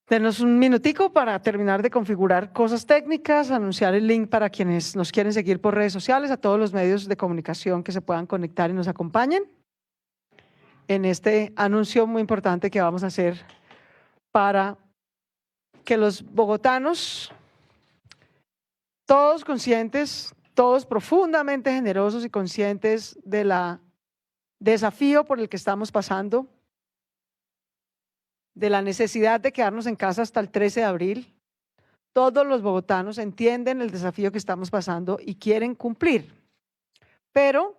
Denos un minutico para terminar de configurar cosas técnicas, anunciar el link para quienes nos quieren seguir por redes sociales, a todos los medios de comunicación que se puedan conectar y nos acompañen en este anuncio muy importante que vamos a hacer para que los bogotanos, todos conscientes, todos profundamente generosos y conscientes del desafío por el que estamos pasando, de la necesidad de quedarnos en casa hasta el 13 de abril, todos los bogotanos entienden el desafío que estamos pasando y quieren cumplir. Pero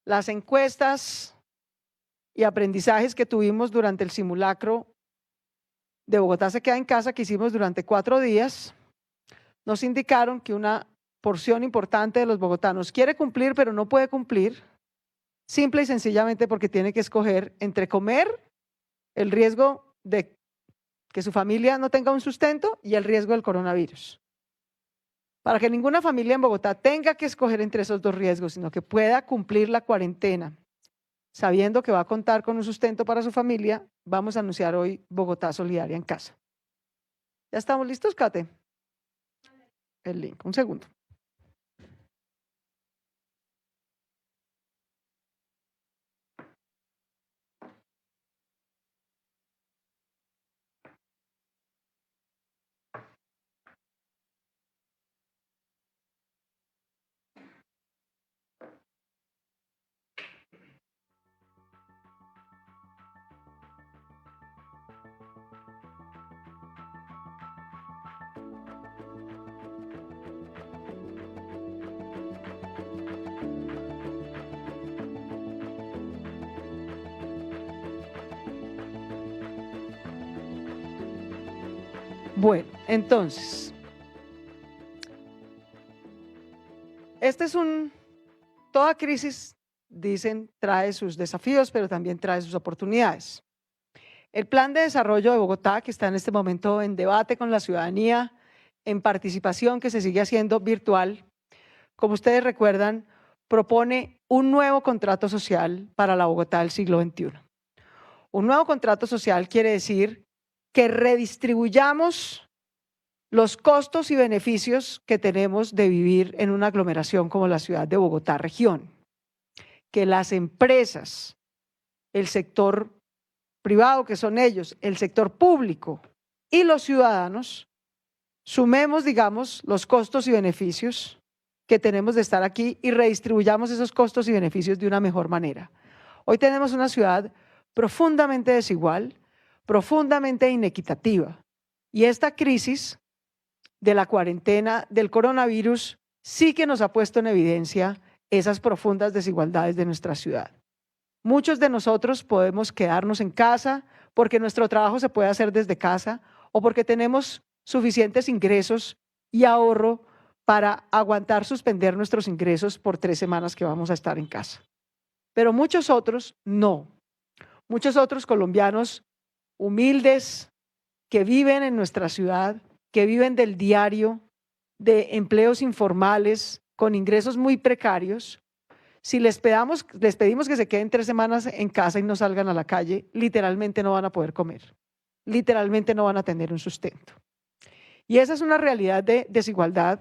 las encuestas y aprendizajes que tuvimos durante el simulacro de Bogotá se queda en casa que hicimos durante 4 días, nos indicaron que una porción importante de los bogotanos quiere cumplir, pero no puede cumplir, simple y sencillamente porque tiene que escoger entre comer, el riesgo de que su familia no tenga un sustento y el riesgo del coronavirus. Para que ninguna familia en Bogotá tenga que escoger entre esos dos riesgos, sino que pueda cumplir la cuarentena, sabiendo que va a contar con un sustento para su familia, vamos a anunciar hoy Bogotá Solidaria en Casa. ¿Ya estamos listos, Kate? El link, un segundo. Bueno, entonces, toda crisis, dicen, trae sus desafíos, pero también trae sus oportunidades. El plan de desarrollo de Bogotá, que está en este momento en debate con la ciudadanía, en participación que se sigue haciendo virtual, como ustedes recuerdan, propone un nuevo contrato social para la Bogotá del siglo XXI. Un nuevo contrato social quiere decir que redistribuyamos los costos y beneficios que tenemos de vivir en una aglomeración como la ciudad de Bogotá región. Que las empresas, el sector privado, que son ellos, el sector público y los ciudadanos, sumemos, digamos, los costos y beneficios que tenemos de estar aquí y redistribuyamos esos costos y beneficios de una mejor manera. Hoy tenemos una ciudad profundamente desigual, profundamente inequitativa, y esta crisis de la cuarentena, del coronavirus, sí que nos ha puesto en evidencia esas profundas desigualdades de nuestra ciudad. Muchos de nosotros podemos quedarnos en casa porque nuestro trabajo se puede hacer desde casa o porque tenemos suficientes ingresos y ahorro para aguantar suspender nuestros ingresos por 3 semanas que vamos a estar en casa. Pero muchos otros no. Muchos otros colombianos humildes que viven en nuestra ciudad, que viven del diario, de empleos informales, con ingresos muy precarios, si les pedimos que se queden 3 semanas en casa y no salgan a la calle, literalmente no van a poder comer, literalmente no van a tener un sustento. Y esa es una realidad de desigualdad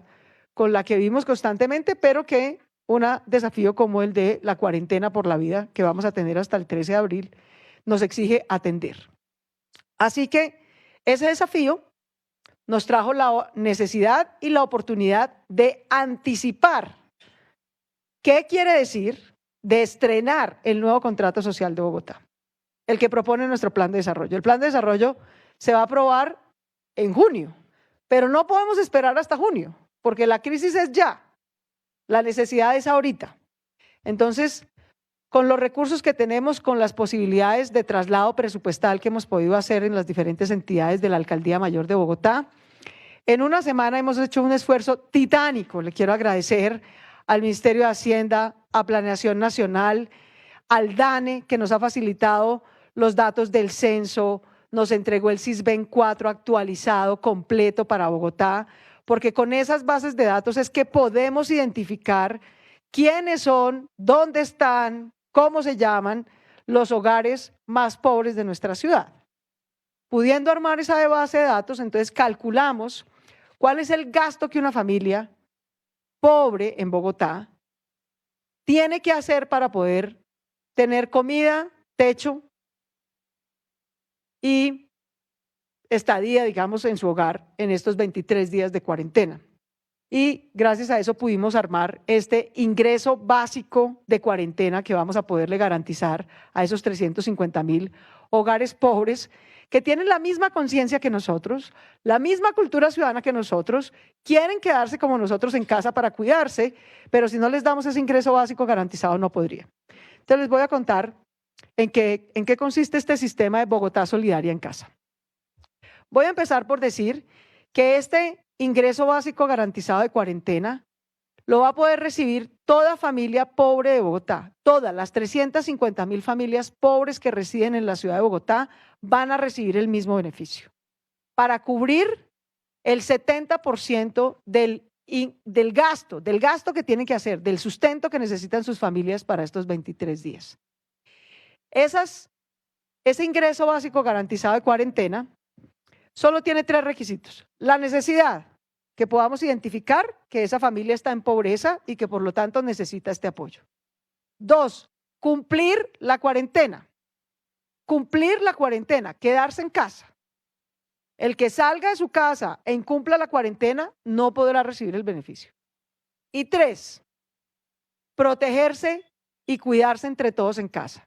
con la que vivimos constantemente, pero que un desafío como el de la cuarentena por la vida que vamos a tener hasta el 13 de abril nos exige atender. Así que ese desafío nos trajo la necesidad y la oportunidad de anticipar. ¿Qué quiere decir? De estrenar el nuevo contrato social de Bogotá, el que propone nuestro plan de desarrollo. El plan de desarrollo se va a aprobar en junio, pero no podemos esperar hasta junio, porque la crisis es ya, la necesidad es ahorita. Entonces, con los recursos que tenemos, con las posibilidades de traslado presupuestal que hemos podido hacer en las diferentes entidades de la Alcaldía Mayor de Bogotá, en una semana hemos hecho un esfuerzo titánico. Le quiero agradecer al Ministerio de Hacienda, a Planeación Nacional, al DANE, que nos ha facilitado los datos del censo, nos entregó el SISBEN 4 actualizado, completo para Bogotá, porque con esas bases de datos es que podemos identificar quiénes son, dónde están, cómo se llaman los hogares más pobres de nuestra ciudad. Pudiendo armar esa base de datos, entonces calculamos cuál es el gasto que una familia pobre en Bogotá tiene que hacer para poder tener comida, techo y estadía, digamos, en su hogar en estos 23 días de cuarentena. Y gracias a eso pudimos armar este ingreso básico de cuarentena que vamos a poderle garantizar a esos 350.000 hogares pobres que tienen la misma conciencia que nosotros, la misma cultura ciudadana que nosotros, quieren quedarse como nosotros en casa para cuidarse, pero si no les damos ese ingreso básico garantizado no podría. Entonces les voy a contar en qué consiste este sistema de Bogotá Solidaria en Casa. Voy a empezar por decir que este ingreso básico garantizado de cuarentena lo va a poder recibir toda familia pobre de Bogotá. Todas las 350.000 familias pobres que residen en la ciudad de Bogotá van a recibir el mismo beneficio. Para cubrir el 70% del gasto que tienen que hacer, del sustento que necesitan sus familias para estos 23 días. Ese ingreso básico garantizado de cuarentena solo tiene 3 requisitos. La necesidad, que podamos identificar que esa familia está en pobreza y que por lo tanto necesita este apoyo. 2, cumplir la cuarentena. Cumplir la cuarentena, quedarse en casa. El que salga de su casa e incumpla la cuarentena no podrá recibir el beneficio. Y 3, protegerse y cuidarse entre todos en casa.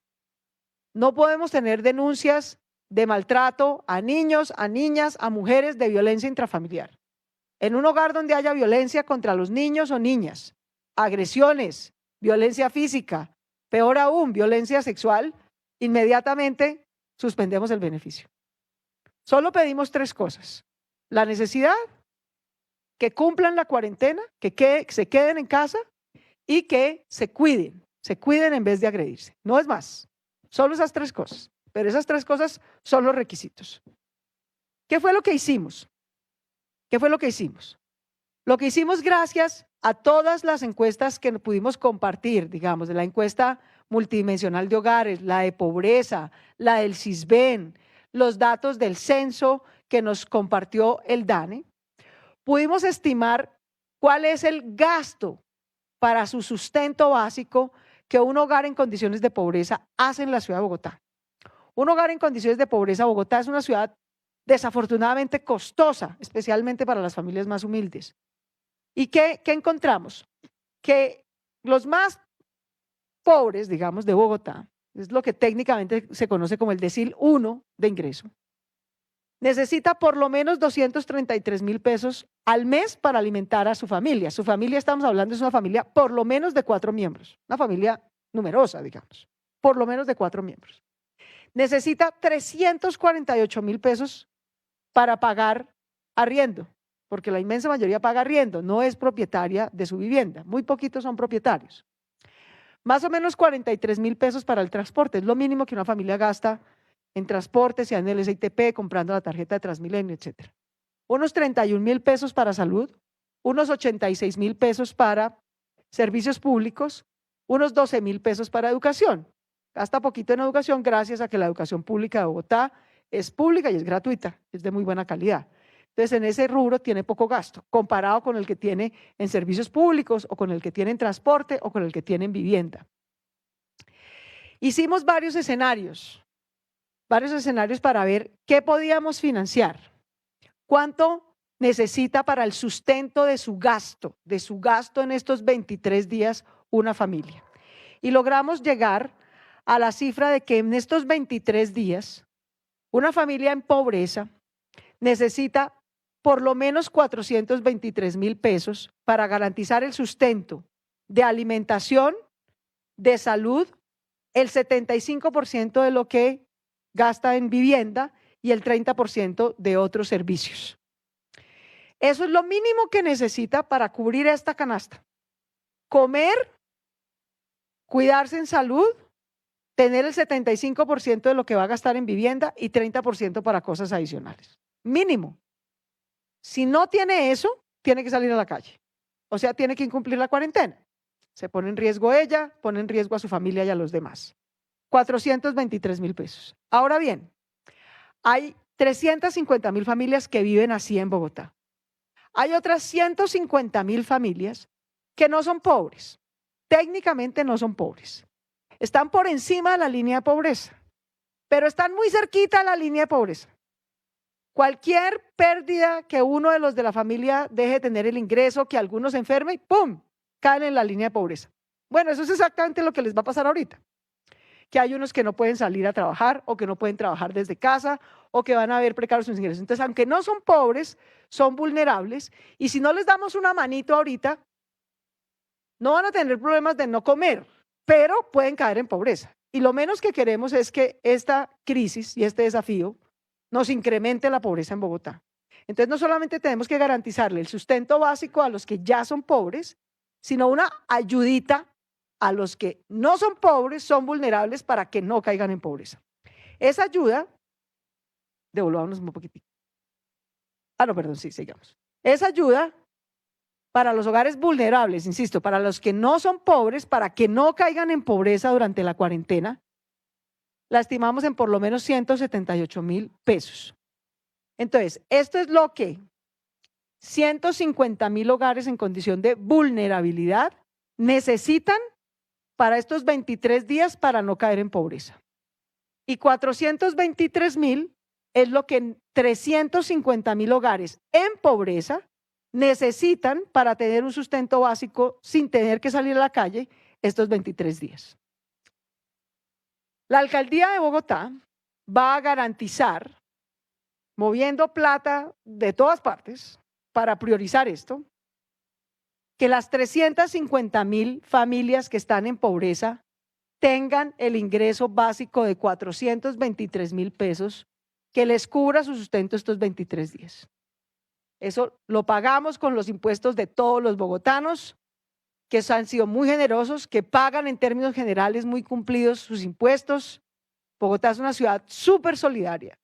No podemos tener denuncias de maltrato a niños, a niñas, a mujeres, de violencia intrafamiliar. En un hogar donde haya violencia contra los niños o niñas, agresiones, violencia física, peor aún, violencia sexual, inmediatamente suspendemos el beneficio. Solo pedimos 3 cosas. La necesidad, que cumplan la cuarentena, que se queden en casa y que se cuiden en vez de agredirse. No es más, solo esas 3 cosas. Pero esas 3 cosas son los requisitos. ¿Qué fue lo que hicimos? Lo que hicimos gracias a todas las encuestas que pudimos compartir, digamos, de la encuesta multidimensional de hogares, la de pobreza, la del CISBEN, los datos del censo que nos compartió el DANE, pudimos estimar cuál es el gasto para su sustento básico que un hogar en condiciones de pobreza hace en la ciudad de Bogotá. Un hogar en condiciones de pobreza, Bogotá es una ciudad desafortunadamente costosa, especialmente para las familias más humildes. ¿Y qué encontramos? Que los más pobres, digamos, de Bogotá, es lo que técnicamente se conoce como el decil 1 de ingreso, necesita por lo menos 233.000 pesos al mes para alimentar a su familia. Su familia, estamos hablando, es una familia por lo menos de 4 miembros, una familia numerosa, digamos, por lo menos de 4 miembros. Necesita 348.000 pesos para pagar arriendo, porque la inmensa mayoría paga arriendo, no es propietaria de su vivienda, muy poquitos son propietarios. Más o menos 43.000 pesos para el transporte, es lo mínimo que una familia gasta en transporte, sea en el SITP, comprando la tarjeta de Transmilenio, etc. Unos 31.000 pesos para salud, unos 86.000 pesos para servicios públicos, unos 12.000 pesos para educación. Gasta poquito en educación gracias a que la educación pública de Bogotá es pública y es gratuita, es de muy buena calidad. Entonces, en ese rubro tiene poco gasto, comparado con el que tiene en servicios públicos o con el que tiene en transporte o con el que tiene en vivienda. Hicimos varios escenarios para ver qué podíamos financiar, cuánto necesita para el sustento de su gasto en estos 23 días una familia. Y logramos llegar a la cifra de que en estos 23 días una familia en pobreza necesita por lo menos 423.000 pesos para garantizar el sustento de alimentación, de salud, el 75% de lo que gasta en vivienda y el 30% de otros servicios. Eso es lo mínimo que necesita para cubrir esta canasta. Comer, cuidarse en salud, tener el 75% de lo que va a gastar en vivienda y 30% para cosas adicionales. Mínimo. Si no tiene eso, tiene que salir a la calle. O sea, tiene que incumplir la cuarentena. Se pone en riesgo ella, pone en riesgo a su familia y a los demás. 423.000 pesos. Ahora bien, hay 350.000 familias que viven así en Bogotá. Hay otras 150.000 familias que no son pobres. Técnicamente no son pobres. Están por encima de la línea de pobreza, pero están muy cerquita a la línea de pobreza. Cualquier pérdida que uno de los de la familia deje de tener el ingreso, que algunos se enfermen, ¡pum!, caen en la línea de pobreza. Bueno, eso es exactamente lo que les va a pasar ahorita. Que hay unos que no pueden salir a trabajar o que no pueden trabajar desde casa o que van a ver precarios sus ingresos. Entonces, aunque no son pobres, son vulnerables y si no les damos una manito ahorita, no van a tener problemas de no comer, pero pueden caer en pobreza. Y lo menos que queremos es que esta crisis y este desafío nos incremente la pobreza en Bogotá. Entonces, no solamente tenemos que garantizarle el sustento básico a los que ya son pobres, sino una ayudita a los que no son pobres, son vulnerables para que no caigan en pobreza. Esa ayuda, devolvámonos un poquitito. No, perdón, sí, sigamos. Esa ayuda para los hogares vulnerables, insisto, para los que no son pobres, para que no caigan en pobreza durante la cuarentena, la estimamos en por lo menos 178.000 pesos. Entonces, esto es lo que 150.000 hogares en condición de vulnerabilidad necesitan para estos 23 días para no caer en pobreza. Y 423.000 es lo que 350.000 hogares en pobreza necesitan para tener un sustento básico sin tener que salir a la calle estos 23 días. La alcaldía de Bogotá va a garantizar, moviendo plata de todas partes para priorizar esto, que las 350.000 familias que están en pobreza tengan el ingreso básico de 423.000 pesos que les cubra su sustento estos 23 días. Eso lo pagamos con los impuestos de todos los bogotanos, que han sido muy generosos, que pagan en términos generales muy cumplidos sus impuestos. Bogotá es una ciudad súper solidaria.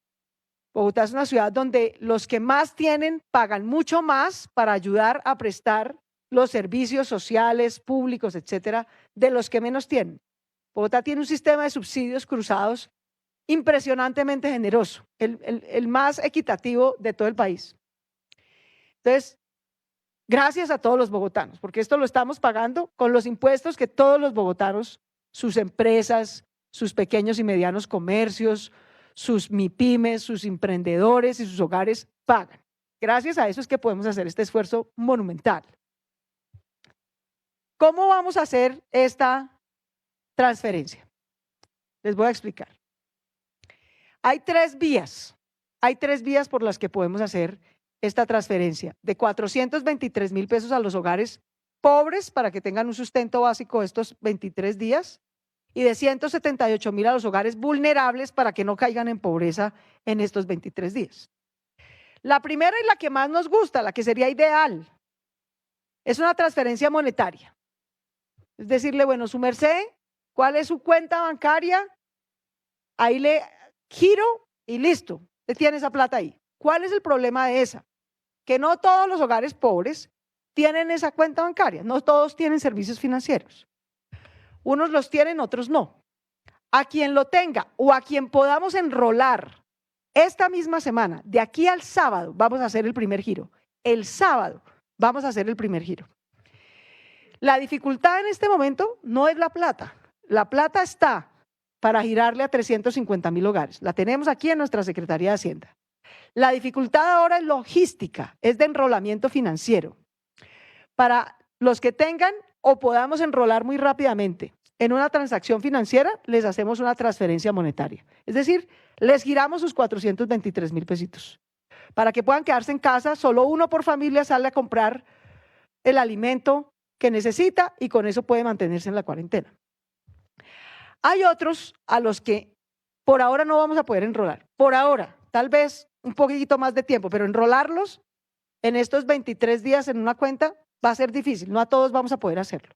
Bogotá es una ciudad donde los que más tienen pagan mucho más para ayudar a prestar los servicios sociales, públicos, etcétera, de los que menos tienen. Bogotá tiene un sistema de subsidios cruzados impresionantemente generoso, el más equitativo de todo el país. Entonces, gracias a todos los bogotanos, porque esto lo estamos pagando con los impuestos que todos los bogotanos, sus empresas, sus pequeños y medianos comercios, sus MIPYMES, sus emprendedores y sus hogares pagan. Gracias a eso es que podemos hacer este esfuerzo monumental. ¿Cómo vamos a hacer esta transferencia? Les voy a explicar. Hay tres vías por las que podemos hacer esta transferencia de 423.000 pesos a los hogares pobres para que tengan un sustento básico estos 23 días y de 178.000 a los hogares vulnerables para que no caigan en pobreza en estos 23 días. La primera y la que más nos gusta, la que sería ideal, es una transferencia monetaria. Es decirle, bueno, su merced, ¿cuál es su cuenta bancaria? Ahí le giro y listo, usted tiene esa plata ahí. ¿Cuál es el problema de esa? Que no todos los hogares pobres tienen esa cuenta bancaria, no todos tienen servicios financieros. Unos los tienen, otros no. A quien lo tenga o a quien podamos enrolar esta misma semana, de aquí al sábado, vamos a hacer el primer giro. El sábado vamos a hacer el primer giro. La dificultad en este momento no es la plata. La plata está para girarle a 350.000 hogares. La tenemos aquí en nuestra Secretaría de Hacienda. La dificultad ahora es logística, es de enrolamiento financiero. Para los que tengan o podamos enrolar muy rápidamente en una transacción financiera, les hacemos una transferencia monetaria. Es decir, les giramos sus 423.000 pesitos. Para que puedan quedarse en casa, solo uno por familia sale a comprar el alimento que necesita y con eso puede mantenerse en la cuarentena. Hay otros a los que por ahora no vamos a poder enrolar. Por ahora, tal vez un poquito más de tiempo, pero enrolarlos en estos 23 días en una cuenta va a ser difícil. No a todos vamos a poder hacerlo.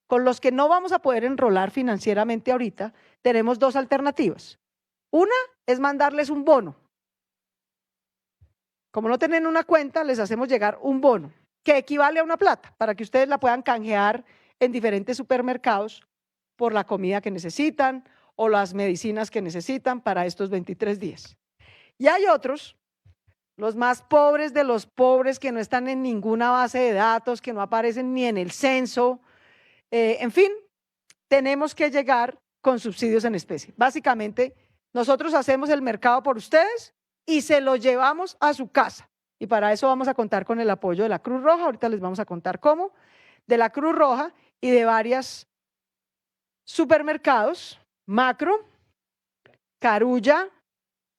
Con los que no vamos a poder enrolar financieramente ahorita, tenemos dos alternativas. Una es mandarles un bono. Como no tienen una cuenta, les hacemos llegar un bono que equivale a una plata para que ustedes la puedan canjear en diferentes supermercados por la comida que necesitan o las medicinas que necesitan para estos 23 días. Y hay otros, los más pobres de los pobres, que no están en ninguna base de datos, que no aparecen ni en el censo. En fin, tenemos que llegar con subsidios en especie. Básicamente, nosotros hacemos el mercado por ustedes y se lo llevamos a su casa. Y para eso vamos a contar con el apoyo de la Cruz Roja. Ahorita les vamos a contar cómo. De la Cruz Roja y de varios supermercados, Macro, Carulla,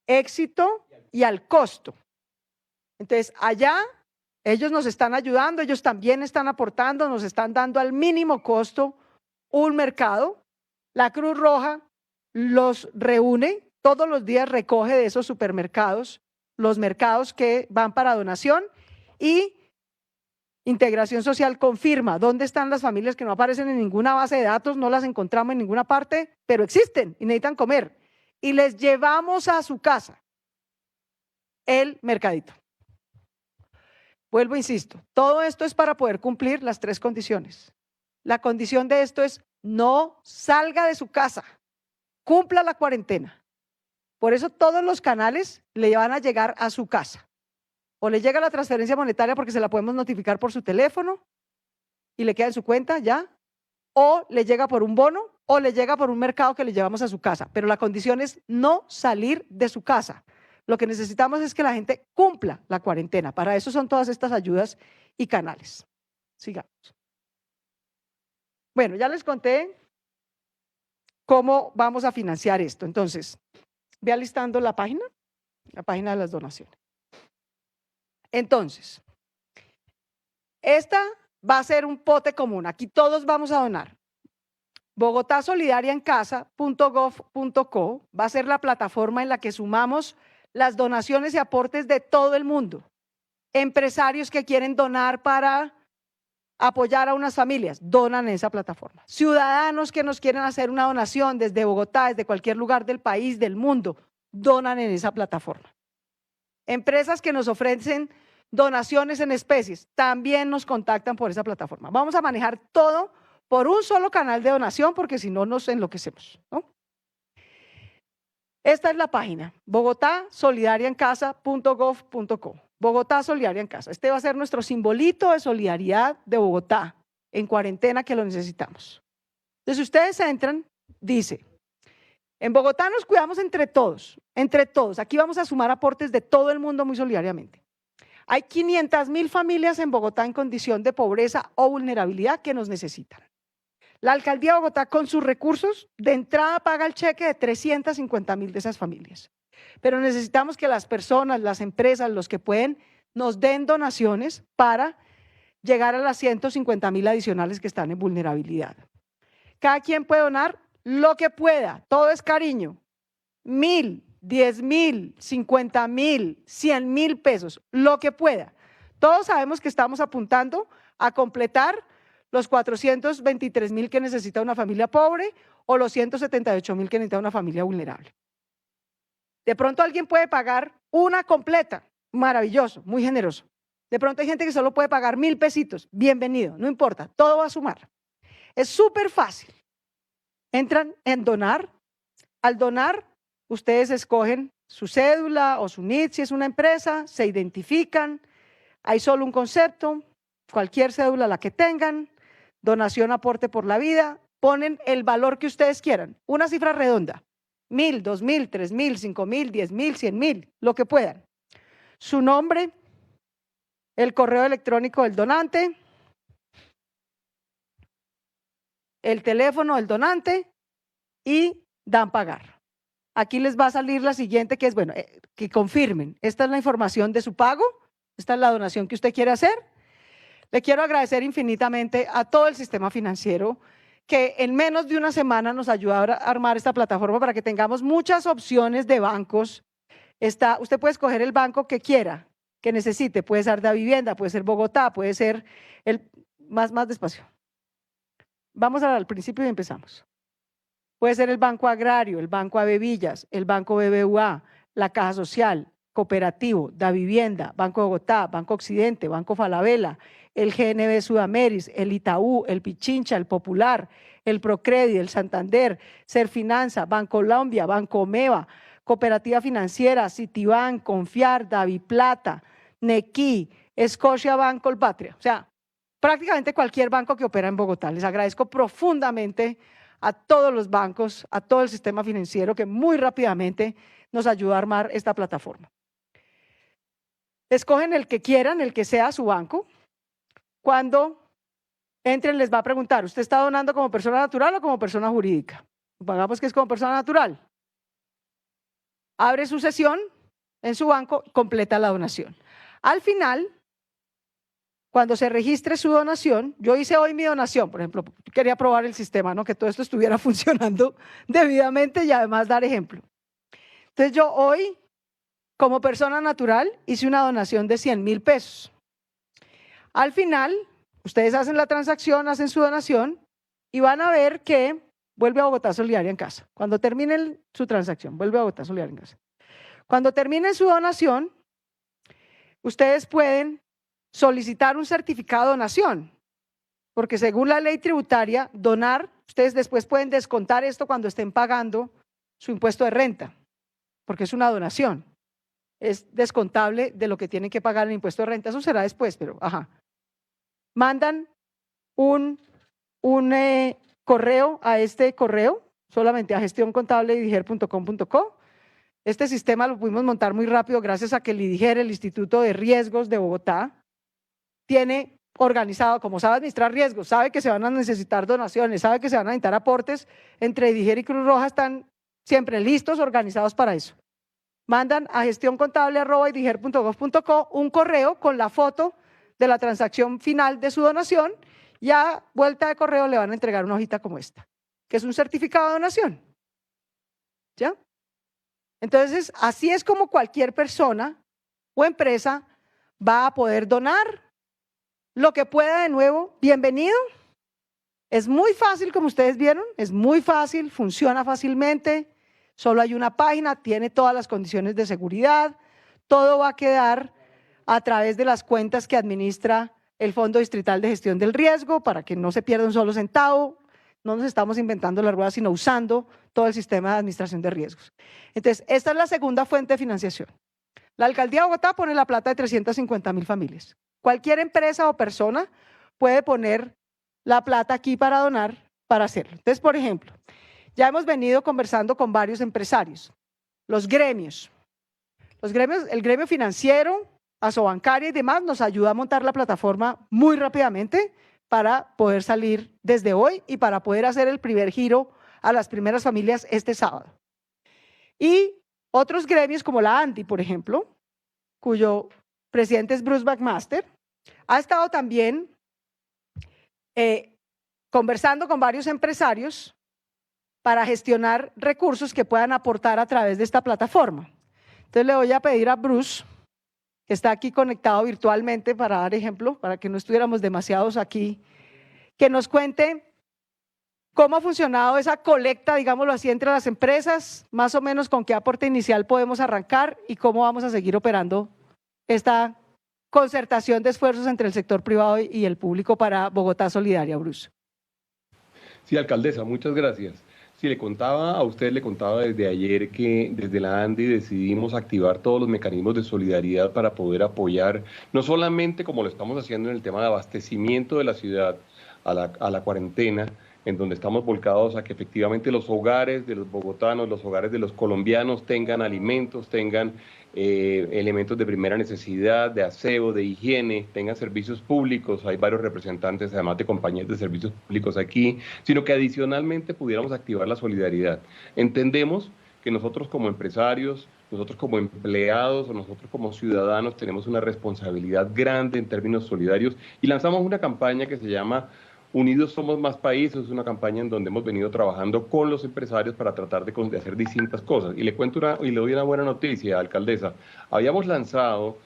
Éxito y Al Costo. Entonces, allá ellos nos están ayudando, ellos también están aportando, nos están dando al mínimo costo un mercado. La Cruz Roja los reúne, todos los días recoge de esos supermercados los mercados que van para donación, y Integración Social confirma dónde están las familias que no aparecen en ninguna base de datos, no las encontramos en ninguna parte, pero existen y necesitan comer. Y les llevamos a su casa el mercadito. Vuelvo, insisto, todo esto es para poder cumplir las 3 condiciones. La condición de esto es: no salga de su casa, cumpla la cuarentena. Por eso todos los canales le van a llegar a su casa. O le llega la transferencia monetaria porque se la podemos notificar por su teléfono y le queda en su cuenta ya, o le llega por un bono, o le llega por un mercado que le llevamos a su casa. Pero la condición es no salir de su casa. Lo que necesitamos es que la gente cumpla la cuarentena. Para eso son todas estas ayudas y canales. Sigamos. Bueno, ya les conté cómo vamos a financiar esto. Entonces, ve alistando la página de las donaciones. Entonces, esta va a ser un pote común. Aquí todos vamos a donar. bogotasolidariaencasa.gov.co va a ser la plataforma en la que sumamos las donaciones y aportes de todo el mundo. Empresarios que quieren donar para apoyar a unas familias, donan en esa plataforma. Ciudadanos que nos quieren hacer una donación desde Bogotá, desde cualquier lugar del país, del mundo, donan en esa plataforma. Empresas que nos ofrecen donaciones en especies también nos contactan por esa plataforma. Vamos a manejar todo por un solo canal de donación, porque si no nos enloquecemos, ¿no? Esta es la página, bogotasolidariaencasa.gov.co. Bogotá Solidaria en Casa. Este va a ser nuestro simbolito de solidaridad de Bogotá en cuarentena, que lo necesitamos. Entonces, ustedes entran, dice: en Bogotá nos cuidamos entre todos, entre todos. Aquí vamos a sumar aportes de todo el mundo muy solidariamente. Hay 500.000 familias en Bogotá en condición de pobreza o vulnerabilidad que nos necesitan. La Alcaldía de Bogotá, con sus recursos, de entrada paga el cheque de 350.000 de esas familias. Pero necesitamos que las personas, las empresas, los que pueden, nos den donaciones para llegar a las 150.000 adicionales que están en vulnerabilidad. Cada quien puede donar lo que pueda, todo es cariño. 1.000, 10.000, 50.000, 100.000 pesos, lo que pueda. Todos sabemos que estamos apuntando a completar los 423.000 que necesita una familia pobre o los 178.000 que necesita una familia vulnerable. De pronto alguien puede pagar una completa, maravilloso, muy generoso. De pronto hay gente que solo puede pagar 1.000 pesitos, bienvenido, no importa, todo va a sumar. Es súper fácil. Entran en donar. Al donar, ustedes escogen su cédula o su NIT si es una empresa, se identifican, hay solo un concepto, cualquier cédula la que tengan, donación, aporte por la vida, ponen el valor que ustedes quieran, una cifra redonda. 1.000, 2.000, 3.000, 5.000, 10.000, 100.000, lo que puedan. Su nombre, el correo electrónico del donante, el teléfono del donante y dan pagar. Aquí les va a salir la siguiente, que es, bueno, que confirmen. Esta es la información de su pago, esta es la donación que usted quiere hacer. Le quiero agradecer infinitamente a todo el sistema financiero que en menos de una semana nos ayudó a armar esta plataforma para que tengamos muchas opciones de bancos. Usted puede escoger el banco que quiera, que necesite. Puede ser de vivienda, puede ser Bogotá, puede ser más despacio. Vamos al principio y empezamos. Puede ser el Banco Agrario, el Banco Avevillas, el Banco BBVA, la Caja Social, Cooperativo, Da Vivienda, Banco de Bogotá, Banco Occidente, Banco Falabella, el GNB Sudameris, el Itaú, el Pichincha, el Popular, el Procredi, el Santander, Serfinanza, Bancolombia, Banco Meva, Cooperativa Financiera, Citibank, Confiar, Daviplata, Nequi, Scotiabank, Colpatria. O sea, prácticamente cualquier banco que opera en Bogotá. Les agradezco profundamente a todos los bancos, a todo el sistema financiero que muy rápidamente nos ayudó a armar esta plataforma. Escogen el que quieran, el que sea su banco. Cuando entren les va a preguntar, ¿usted está donando como persona natural o como persona jurídica? Pongamos que es como persona natural. Abre su sesión en su banco, completa la donación. Al final, cuando se registre su donación, yo hice hoy mi donación, por ejemplo, quería probar el sistema, ¿no? Que todo esto estuviera funcionando debidamente y además dar ejemplo. Entonces yo hoy, como persona natural, hice una donación de 100.000 pesos. Al final, ustedes hacen la transacción, hacen su donación y van a ver que vuelve a Bogotá Solidaria en casa. Cuando terminen su transacción, vuelve a Bogotá Solidaria en casa. Cuando terminen su donación, ustedes pueden solicitar un certificado de donación, porque según la ley tributaria, donar, ustedes después pueden descontar esto cuando estén pagando su impuesto de renta, porque es una donación. Es descontable de lo que tienen que pagar en impuesto de renta, eso será después, pero ajá. Mandan un correo a este correo, solamente a gestioncontable@lidiger.com.co. Este sistema lo pudimos montar muy rápido gracias a que Lidiger, el Instituto de Riesgos de Bogotá, tiene organizado, como sabe administrar riesgos, sabe que se van a necesitar donaciones, sabe que se van a necesitar aportes, entre Lidiger y Cruz Roja están siempre listos, organizados para eso. Mandan a gestioncontable@lidiger.gov.co un correo con la foto de la transacción final de su donación y a vuelta de correo le van a entregar una hojita como esta, que es un certificado de donación. ¿Ya? Entonces, así es como cualquier persona o empresa va a poder donar lo que pueda. De nuevo, bienvenido. Es muy fácil, como ustedes vieron, es muy fácil, funciona fácilmente. Solo hay una página, tiene todas las condiciones de seguridad. Todo va a quedar a través de las cuentas que administra el Fondo Distrital de Gestión del Riesgo para que no se pierda un solo centavo. No nos estamos inventando la rueda, sino usando todo el sistema de administración de riesgos. Entonces, esta es la segunda fuente de financiación. La Alcaldía de Bogotá pone la plata de 350.000 familias. Cualquier empresa o persona puede poner la plata aquí para donar, para hacerlo. Entonces, por ejemplo, ya hemos venido conversando con varios empresarios, los gremios, el gremio financiero, Asobancaria y demás nos ayuda a montar la plataforma muy rápidamente para poder salir desde hoy y para poder hacer el primer giro a las primeras familias este sábado. Y otros gremios como la ANDI, por ejemplo, cuyo presidente es Bruce McMaster, ha estado también conversando con varios empresarios para gestionar recursos que puedan aportar a través de esta plataforma. Entonces le voy a pedir a Bruce, que está aquí conectado virtualmente para dar ejemplo, para que no estuviéramos demasiados aquí, que nos cuente cómo ha funcionado esa colecta, digámoslo así, entre las empresas, más o menos con qué aporte inicial podemos arrancar y cómo vamos a seguir operando esta concertación de esfuerzos entre el sector privado y el público para Bogotá Solidaria, Bruce. Sí, alcaldesa, muchas gracias. Sí, a usted le contaba desde ayer que desde la ANDI decidimos activar todos los mecanismos de solidaridad para poder apoyar, no solamente como lo estamos haciendo en el tema de abastecimiento de la ciudad a la cuarentena, en donde estamos volcados a que efectivamente los hogares de los bogotanos, los hogares de los colombianos tengan alimentos, tengan elementos de primera necesidad, de aseo, de higiene, tengan servicios públicos. Hay varios representantes, además de compañías de servicios públicos aquí, sino que adicionalmente pudiéramos activar la solidaridad. Entendemos que nosotros como empresarios, nosotros como empleados o nosotros como ciudadanos tenemos una responsabilidad grande en términos solidarios y lanzamos una campaña que se llama Unidos Somos Más Países, es una campaña en donde hemos venido trabajando con los empresarios para tratar de hacer distintas cosas. Y le doy una buena noticia, alcaldesa. Habíamos lanzado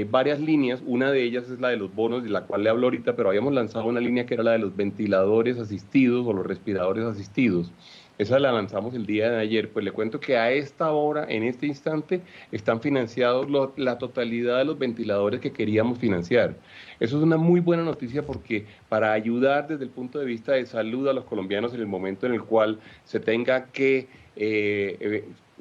varias líneas, una de ellas es la de los bonos, de la cual le hablo ahorita, pero habíamos lanzado una línea que era la de los ventiladores asistidos o los respiradores asistidos. Esa la lanzamos el día de ayer. Pues le cuento que a esta hora, en este instante, están financiados la totalidad de los ventiladores que queríamos financiar. Eso es una muy buena noticia porque para ayudar desde el punto de vista de salud a los colombianos en el momento en el cual se tenga que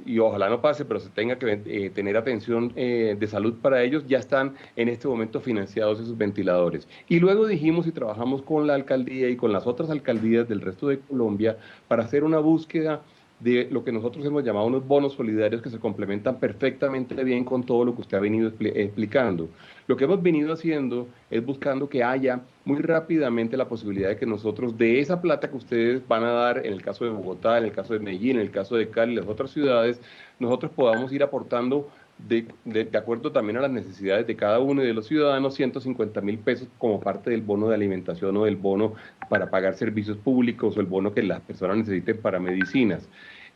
y ojalá no pase, pero se tenga que tener atención de salud para ellos, ya están en este momento financiados esos ventiladores. Y luego dijimos y trabajamos con la alcaldía y con las otras alcaldías del resto de Colombia para hacer una búsqueda de lo que nosotros hemos llamado unos bonos solidarios que se complementan perfectamente bien con todo lo que usted ha venido explicando. Lo que hemos venido haciendo es buscando que haya muy rápidamente la posibilidad de que nosotros de esa plata que ustedes van a dar, en el caso de Bogotá, en el caso de Medellín, en el caso de Cali y las otras ciudades, nosotros podamos ir aportando de acuerdo también a las necesidades de cada uno de los ciudadanos, 150.000 pesos como parte del bono de alimentación o del bono para pagar servicios públicos o el bono que las personas necesiten para medicinas.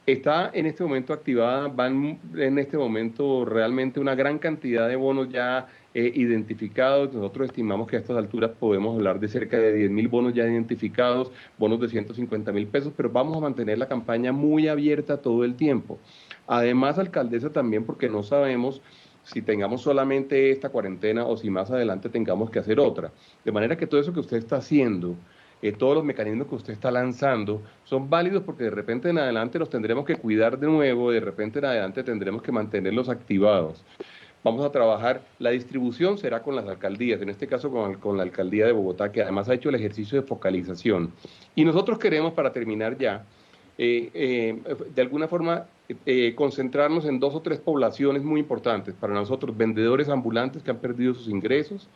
Está en este momento activada, van en este momento realmente una gran cantidad de bonos ya identificados. Nosotros estimamos que a estas alturas podemos hablar de cerca de 10.000 bonos ya identificados, bonos de 150.000 pesos, pero vamos a mantener la campaña muy abierta todo el tiempo. Además, alcaldesa, también porque no sabemos si tengamos solamente esta cuarentena o si más adelante tengamos que hacer otra. De manera que todo eso que usted está haciendo, todos los mecanismos que usted está lanzando son válidos porque de repente en adelante los tendremos que cuidar de nuevo, de repente en adelante tendremos que mantenerlos activados. Vamos a trabajar, la distribución será con las alcaldías, en este caso con la alcaldía de Bogotá, que además ha hecho el ejercicio de focalización. Y nosotros queremos, para terminar ya, de alguna forma concentrarnos en 2 o 3 poblaciones muy importantes para nosotros: vendedores ambulantes que han perdido sus ingresos.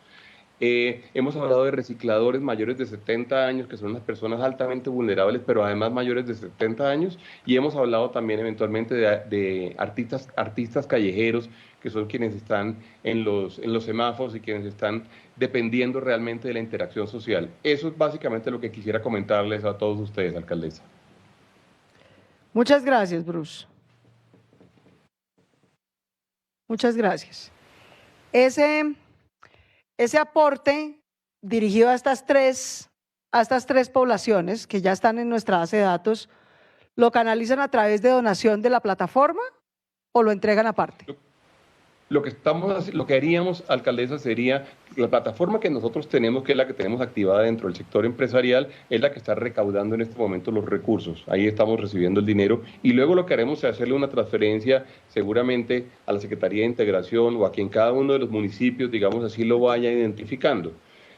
Hemos hablado de recicladores mayores de 70 años, que son las personas altamente vulnerables, pero además mayores de 70 años, y hemos hablado también eventualmente de artistas callejeros, que son quienes están en los semáforos y quienes están dependiendo realmente de la interacción social. Eso es básicamente lo que quisiera comentarles a todos ustedes, alcaldesa. Muchas gracias, Bruce. Muchas gracias. Ese aporte dirigido a estas tres poblaciones que ya están en nuestra base de datos, ¿lo canalizan a través de donación de la plataforma o lo entregan aparte? Lo que haríamos, alcaldesa, sería la plataforma que nosotros tenemos, que es la que tenemos activada dentro del sector empresarial, es la que está recaudando en este momento los recursos. Ahí estamos recibiendo el dinero y luego lo que haremos es hacerle una transferencia seguramente a la Secretaría de Integración o a quien cada uno de los municipios, digamos así, lo vaya identificando.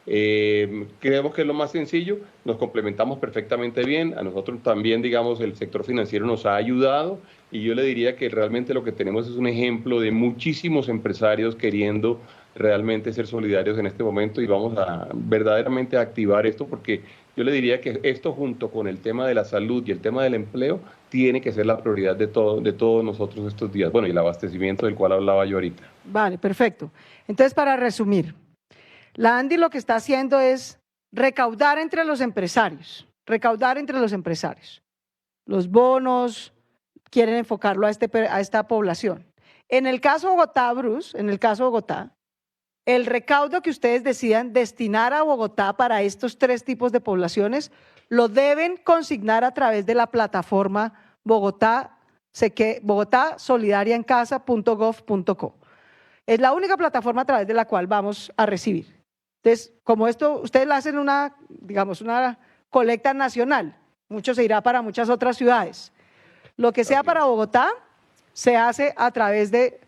Creemos que es lo más sencillo, nos complementamos perfectamente bien, a nosotros también, digamos, el sector financiero nos ha ayudado y yo le diría que realmente lo que tenemos es un ejemplo de muchísimos empresarios queriendo realmente ser solidarios en este momento y vamos a verdaderamente activar esto porque yo le diría que esto junto con el tema de la salud y el tema del empleo tiene que ser la prioridad de todos nosotros estos días. Bueno, y el abastecimiento del cual hablaba yo ahorita. Vale, perfecto. Entonces, para resumir, la ANDI lo que está haciendo es recaudar entre los empresarios. Los bonos quieren enfocarlo a esta población. En el caso de Bogotá, Bruce, el recaudo que ustedes decidan destinar a Bogotá para estos 3 tipos de poblaciones lo deben consignar a través de la plataforma Bogotá solidariaencasa.gov.co. Es la única plataforma a través de la cual vamos a recibir. Entonces, como esto, ustedes la hacen una colecta nacional, mucho se irá para muchas otras ciudades. Lo que sea para Bogotá se hace a través de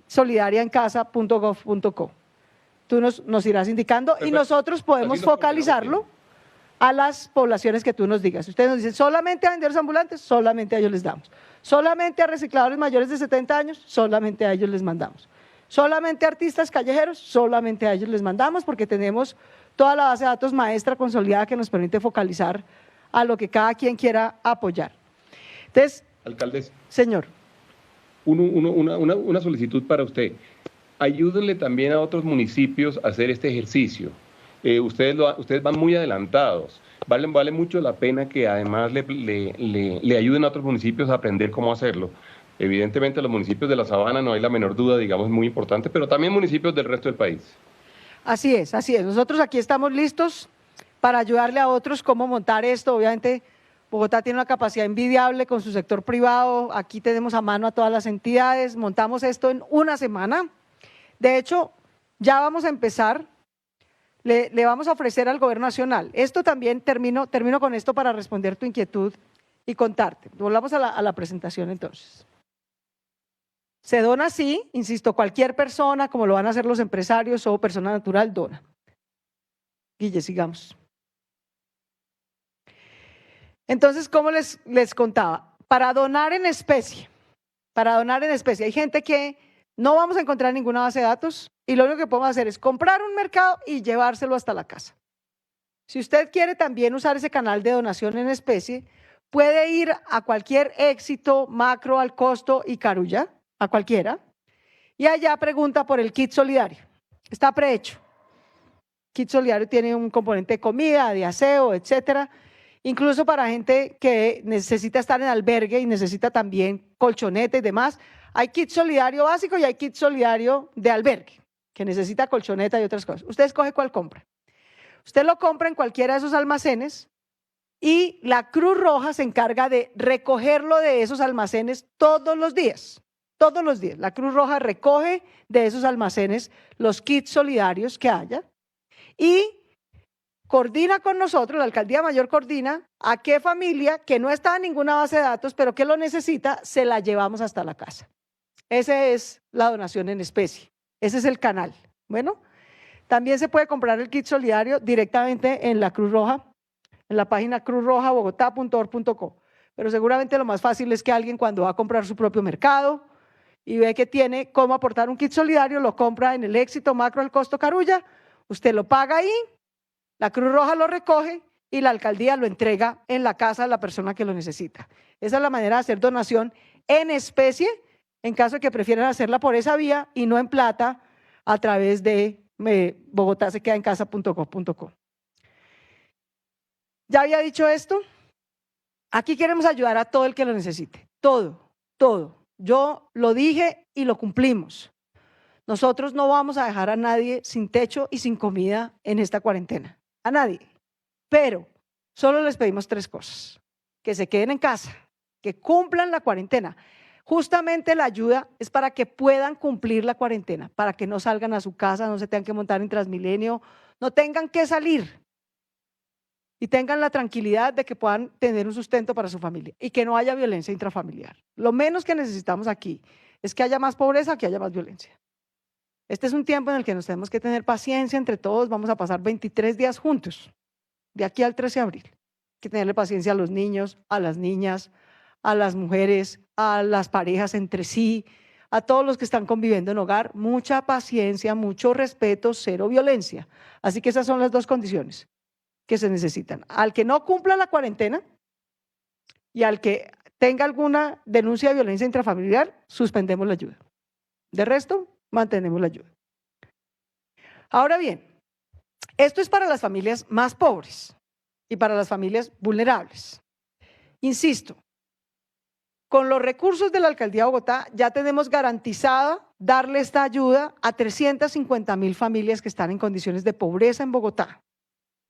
solidariaencasa.gov.co. Tú nos irás indicando. Perfecto. Y nosotros podemos focalizarlo a las poblaciones que tú nos digas. Ustedes nos dicen, solamente a vendedores ambulantes, solamente a ellos les damos. Solamente a recicladores mayores de 70 años, solamente a ellos les mandamos. Solamente a artistas callejeros, solamente a ellos les mandamos, porque tenemos toda la base de datos maestra consolidada que nos permite focalizar a lo que cada quien quiera apoyar. Entonces, alcaldesa. Señor. Una solicitud para usted. Ayúdenle también a otros municipios a hacer este ejercicio. Ustedes van muy adelantados. Vale mucho la pena que además le ayuden a otros municipios a aprender cómo hacerlo. Evidentemente los municipios de la Sabana, no hay la menor duda, digamos, muy importante, pero también municipios del resto del país. Así es. Nosotros aquí estamos listos para ayudarle a otros cómo montar esto. Obviamente, Bogotá tiene una capacidad envidiable con su sector privado. Aquí tenemos a mano a todas las entidades. Montamos esto en una semana. De hecho, ya vamos a empezar. Le vamos a ofrecer al Gobierno Nacional. Esto también, termino con esto para responder tu inquietud. y contarte. Volvamos a la presentación entonces. Se dona así, insisto, cualquier persona, como lo van a hacer los empresarios o persona natural, dona. Guille, sigamos. Entonces, como les contaba, para donar en especie, hay gente que no vamos a encontrar ninguna base de datos y lo único que podemos hacer es comprar un mercado y llevárselo hasta la casa. Si usted quiere también usar ese canal de donación en especie, puede ir a cualquier Éxito, Macro, Al Costo y Carulla, a cualquiera, y allá pregunta por el kit solidario. Está prehecho. Kit solidario tiene un componente de comida, de aseo, etcétera. Incluso para gente que necesita estar en albergue y necesita también colchonete y demás. Hay kit solidario básico y hay kit solidario de albergue, que necesita colchoneta y otras cosas. Usted escoge cuál compra. Usted lo compra en cualquiera de esos almacenes y la Cruz Roja se encarga de recogerlo de esos almacenes todos los días. Todos los días. La Cruz Roja recoge de esos almacenes los kits solidarios que haya y coordina con nosotros, la Alcaldía Mayor coordina a qué familia que no está en ninguna base de datos, pero que lo necesita, se la llevamos hasta la casa. Esa es la donación en especie. Ese es el canal. Bueno, también se puede comprar el kit solidario directamente en la Cruz Roja, en la página cruzrojabogotá.org.co. Pero seguramente lo más fácil es que alguien cuando va a comprar su propio mercado y ve que tiene cómo aportar un kit solidario, lo compra en el Éxito, Macro, Al Costo, Carulla, usted lo paga ahí, la Cruz Roja lo recoge y la alcaldía lo entrega en la casa de la persona que lo necesita. Esa es la manera de hacer donación en especie, en caso de que prefieran hacerla por esa vía y no en plata a través de bogotasequedaencasa.gov.co. ¿Ya había dicho esto? Aquí queremos ayudar a todo el que lo necesite, todo. Yo lo dije y lo cumplimos. Nosotros no vamos a dejar a nadie sin techo y sin comida en esta cuarentena, a nadie. Pero solo les pedimos 3 cosas: que se queden en casa, que cumplan la cuarentena. Justamente la ayuda es para que puedan cumplir la cuarentena, para que no salgan a su casa, no se tengan que montar en Transmilenio, no tengan que salir y tengan la tranquilidad de que puedan tener un sustento para su familia y que no haya violencia intrafamiliar. Lo menos que necesitamos aquí es que haya más pobreza, que haya más violencia. Este es un tiempo en el que nos tenemos que tener paciencia entre todos. Vamos a pasar 23 días juntos, de aquí al 13 de abril. Hay que tenerle paciencia a los niños, a las niñas, a las mujeres, a las parejas entre sí, a todos los que están conviviendo en hogar. Mucha paciencia, mucho respeto, cero violencia. Así que esas son las 2 condiciones que se necesitan. Al que no cumpla la cuarentena y al que tenga alguna denuncia de violencia intrafamiliar, suspendemos la ayuda. De resto, mantenemos la ayuda. Ahora bien, esto es para las familias más pobres y para las familias vulnerables. Insisto, con los recursos de la Alcaldía de Bogotá ya tenemos garantizada darle esta ayuda a 350.000 familias que están en condiciones de pobreza en Bogotá.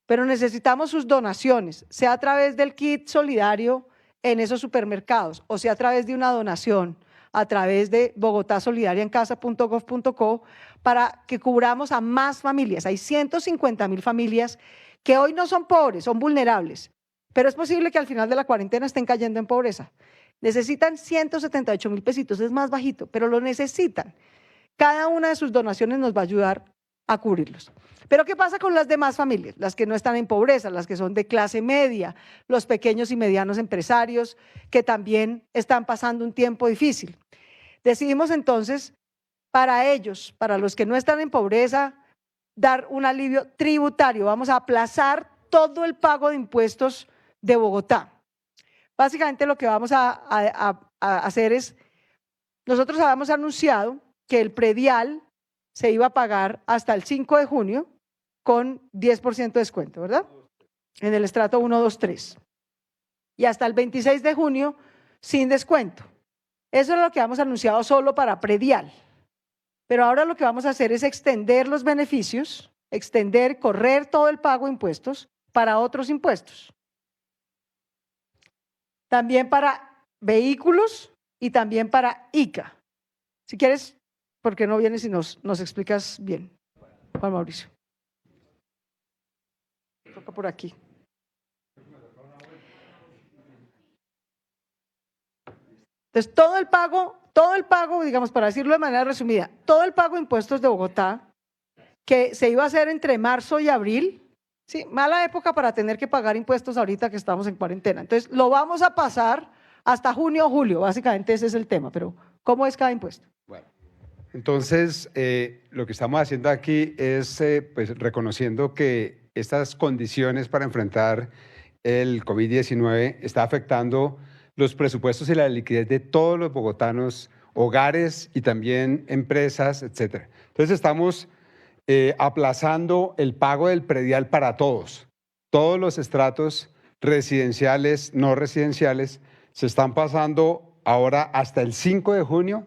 Pero necesitamos sus donaciones, sea a través del kit solidario en esos supermercados o sea a través de una donación a través de bogotasolidariaencasa.gov.co para que cubramos a más familias. Hay 150.000 familias que hoy no son pobres, son vulnerables, pero es posible que al final de la cuarentena estén cayendo en pobreza. Necesitan 178.000 pesitos, es más bajito, pero lo necesitan. Cada una de sus donaciones nos va a ayudar a cubrirlos. Pero ¿qué pasa con las demás familias? Las que no están en pobreza, las que son de clase media, los pequeños y medianos empresarios que también están pasando un tiempo difícil. Decidimos entonces para ellos, para los que no están en pobreza, dar un alivio tributario. Vamos a aplazar todo el pago de impuestos de Bogotá. Básicamente lo que vamos a hacer es, nosotros habíamos anunciado que el predial se iba a pagar hasta el 5 de junio con 10% de descuento, ¿verdad? En el estrato 1, 2, 3. Y hasta el 26 de junio sin descuento. Eso es lo que habíamos anunciado solo para predial. Pero ahora lo que vamos a hacer es extender los beneficios, correr todo el pago de impuestos para otros impuestos. También para vehículos y también para ICA. Si quieres, ¿por qué no vienes y nos explicas bien, Juan Mauricio? Toca por aquí. Entonces, todo el pago, digamos, para decirlo de manera resumida, todo el pago de impuestos de Bogotá, que se iba a hacer entre marzo y abril, sí, mala época para tener que pagar impuestos ahorita que estamos en cuarentena. Entonces, lo vamos a pasar hasta junio o julio, básicamente ese es el tema, pero ¿cómo es cada impuesto? Bueno, entonces, lo que estamos haciendo aquí es pues, reconociendo que estas condiciones para enfrentar el COVID-19 está afectando los presupuestos y la liquidez de todos los bogotanos, hogares y también empresas, etcétera. Entonces, estamos aplazando el pago del predial para todos. Todos los estratos residenciales, no residenciales, se están pasando ahora hasta el 5 de junio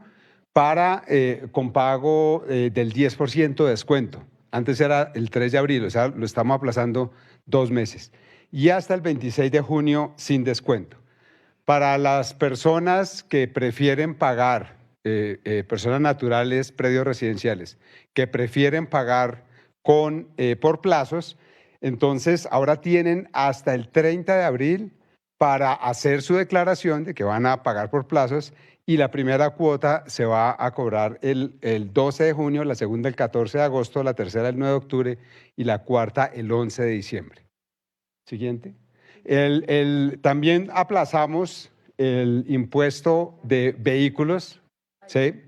con pago del 10% de descuento. Antes era el 3 de abril, o sea, lo estamos aplazando 2 meses. Y hasta el 26 de junio sin descuento. Para las personas que prefieren pagar, personas naturales, predios residenciales, que prefieren pagar por plazos, entonces ahora tienen hasta el 30 de abril para hacer su declaración de que van a pagar por plazos y la primera cuota se va a cobrar el 12 de junio, la segunda el 14 de agosto, la tercera el 9 de octubre y la cuarta el 11 de diciembre. Siguiente. También aplazamos el impuesto de vehículos, ¿sí?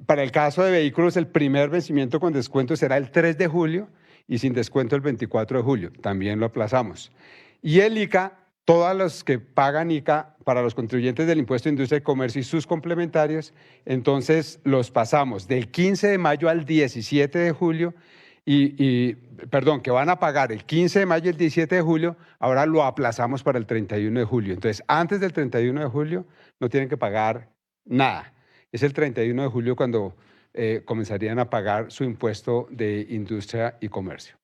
Para el caso de vehículos, el primer vencimiento con descuento será el 3 de julio y sin descuento el 24 de julio. También lo aplazamos. Y el ICA, todos los que pagan ICA para los contribuyentes del impuesto de industria y comercio y sus complementarios, entonces los pasamos del 15 de mayo al 17 de julio que van a pagar el 15 de mayo y el 17 de julio, ahora lo aplazamos para el 31 de julio. Entonces, antes del 31 de julio no tienen que pagar nada. Es el 31 de julio cuando comenzarían a pagar su impuesto de industria y comercio.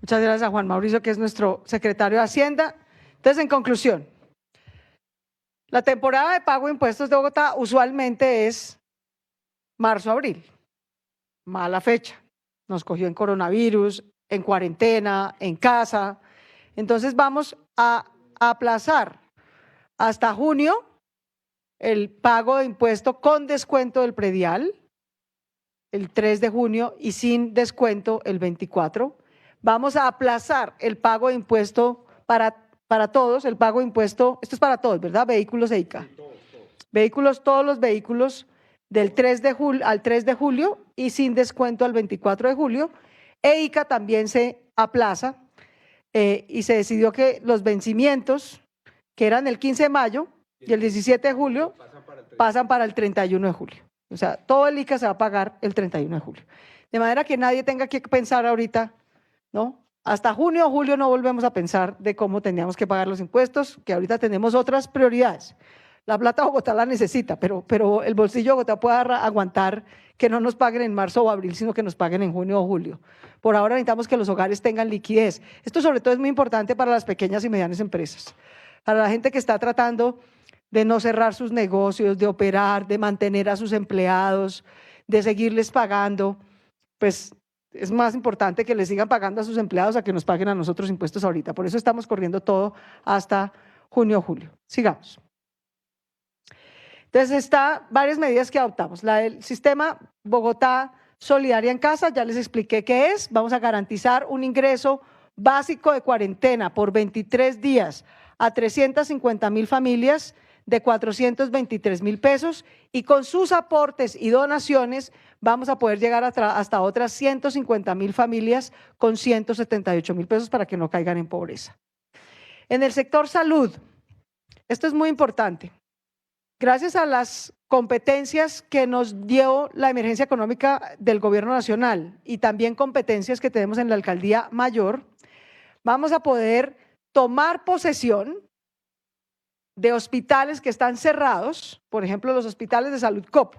Muchas gracias a Juan Mauricio, que es nuestro secretario de Hacienda. Entonces, en conclusión, la temporada de pago de impuestos de Bogotá usualmente es marzo-abril. Mala fecha. Nos cogió en coronavirus, en cuarentena, en casa. Entonces, vamos a aplazar hasta junio el pago de impuesto con descuento del predial, el 3 de junio, y sin descuento el 24. Vamos a aplazar el pago de impuesto para todos, el pago de impuesto, esto es para todos, ¿verdad? Vehículos e ICA. Sí, todos. Todos los vehículos del 3 de julio al 3 de julio y sin descuento al 24 de julio. E ICA también se aplaza y se decidió que los vencimientos, que eran el 15 de mayo y el 17 de julio, pasan para el 31 de julio. O sea, todo el ICA se va a pagar el 31 de julio. De manera que nadie tenga que pensar ahorita, ¿no? Hasta junio o julio no volvemos a pensar de cómo teníamos que pagar los impuestos, que ahorita tenemos otras prioridades. La plata Bogotá la necesita, pero el bolsillo de Bogotá puede aguantar que no nos paguen en marzo o abril, sino que nos paguen en junio o julio. Por ahora necesitamos que los hogares tengan liquidez. Esto sobre todo es muy importante para las pequeñas y medianas empresas, para la gente que está tratando de no cerrar sus negocios, de operar, de mantener a sus empleados, de seguirles pagando. Pues es más importante que les sigan pagando a sus empleados a que nos paguen a nosotros impuestos ahorita. Por eso estamos corriendo todo hasta junio o julio. Sigamos. Entonces, está varias medidas que adoptamos. La del sistema Bogotá Solidaria en Casa, ya les expliqué qué es. Vamos a garantizar un ingreso básico de cuarentena por 23 días a 350.000 familias de 423.000 pesos y con sus aportes y donaciones vamos a poder llegar hasta otras 150.000 familias con 178.000 pesos para que no caigan en pobreza. En el sector salud, esto es muy importante. Gracias a las competencias que nos dio la emergencia económica del gobierno nacional y también competencias que tenemos en la alcaldía mayor, vamos a poder tomar posesión de hospitales que están cerrados, por ejemplo, los hospitales de Salud COP,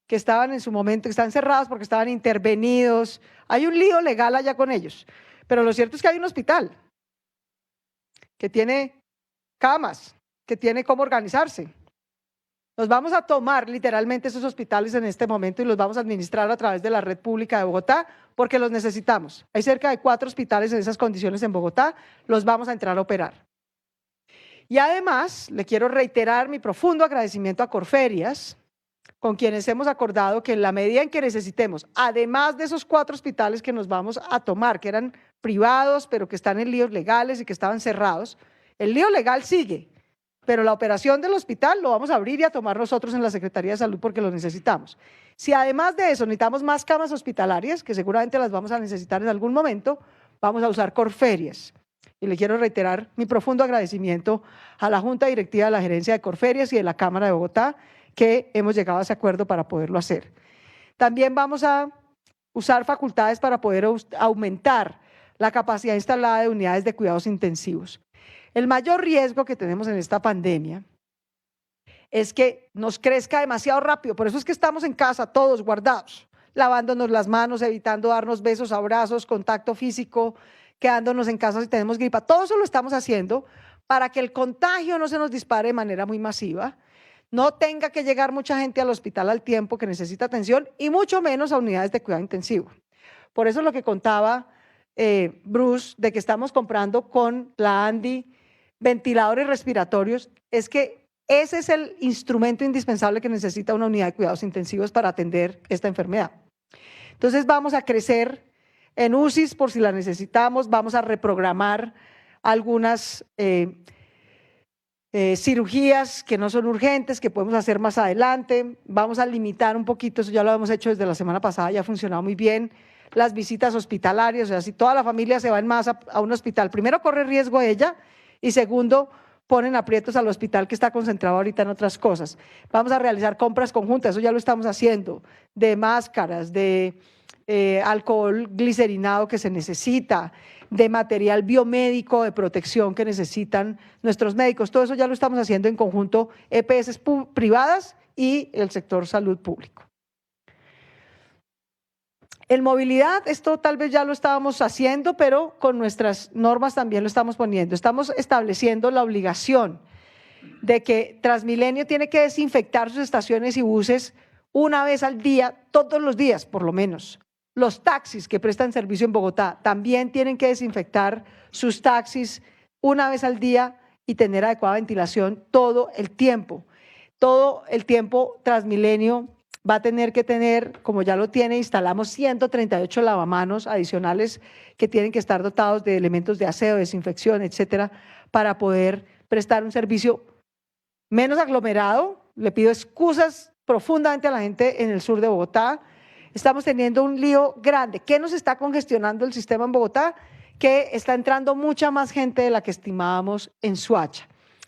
que estaban en su momento, que están cerrados porque estaban intervenidos. Hay un lío legal allá con ellos, pero lo cierto es que hay un hospital que tiene camas, que tiene cómo organizarse. Nos vamos a tomar literalmente esos hospitales en este momento y los vamos a administrar a través de la red pública de Bogotá porque los necesitamos. Hay cerca de 4 hospitales en esas condiciones en Bogotá, los vamos a entrar a operar. Y además, le quiero reiterar mi profundo agradecimiento a Corferias, con quienes hemos acordado que en la medida en que necesitemos, además de esos 4 hospitales que nos vamos a tomar, que eran privados, pero que están en líos legales y que estaban cerrados, el lío legal sigue, pero la operación del hospital lo vamos a abrir y a tomar nosotros en la Secretaría de Salud porque lo necesitamos. Si además de eso necesitamos más camas hospitalarias, que seguramente las vamos a necesitar en algún momento, vamos a usar Corferias. Y le quiero reiterar mi profundo agradecimiento a la Junta Directiva de la Gerencia de Corferias y de la Cámara de Bogotá, que hemos llegado a ese acuerdo para poderlo hacer. También vamos a usar facultades para poder aumentar la capacidad instalada de unidades de cuidados intensivos. El mayor riesgo que tenemos en esta pandemia es que nos crezca demasiado rápido, por eso es que estamos en casa todos guardados, lavándonos las manos, evitando darnos besos, abrazos, contacto físico, quedándonos en casa si tenemos gripa. Todo eso lo estamos haciendo para que el contagio no se nos dispare de manera muy masiva, no tenga que llegar mucha gente al hospital al tiempo que necesita atención y mucho menos a unidades de cuidado intensivo. Por eso lo que contaba Bruce, de que estamos comprando con la ANDI ventiladores respiratorios, es que ese es el instrumento indispensable que necesita una unidad de cuidados intensivos para atender esta enfermedad. Entonces vamos a crecer en UCIs por si la necesitamos, vamos a reprogramar algunas cirugías que no son urgentes, que podemos hacer más adelante, vamos a limitar un poquito, eso ya lo hemos hecho desde la semana pasada, ya ha funcionado muy bien, las visitas hospitalarias, o sea, si toda la familia se va en masa a un hospital, primero corre riesgo ella y segundo, ponen aprietos al hospital que está concentrado ahorita en otras cosas. Vamos a realizar compras conjuntas, eso ya lo estamos haciendo, de máscaras, de alcohol glicerinado que se necesita, de material biomédico de protección que necesitan nuestros médicos. Todo eso ya lo estamos haciendo en conjunto, EPS privadas y el sector salud público. En movilidad, esto tal vez ya lo estábamos haciendo, pero con nuestras normas también lo estamos poniendo. Estamos estableciendo la obligación de que Transmilenio tiene que desinfectar sus estaciones y buses una vez al día, todos los días por lo menos. Los taxis que prestan servicio en Bogotá también tienen que desinfectar sus taxis una vez al día y tener adecuada ventilación todo el tiempo. Todo el tiempo Transmilenio va a tener que tener, como ya lo tiene, instalamos 138 lavamanos adicionales que tienen que estar dotados de elementos de aseo, desinfección, etcétera, para poder prestar un servicio menos aglomerado. Le pido excusas profundamente a la gente en el sur de Bogotá. Estamos teniendo un lío grande. ¿Qué nos está congestionando el sistema en Bogotá? Que está entrando mucha más gente de la que estimábamos en Soacha.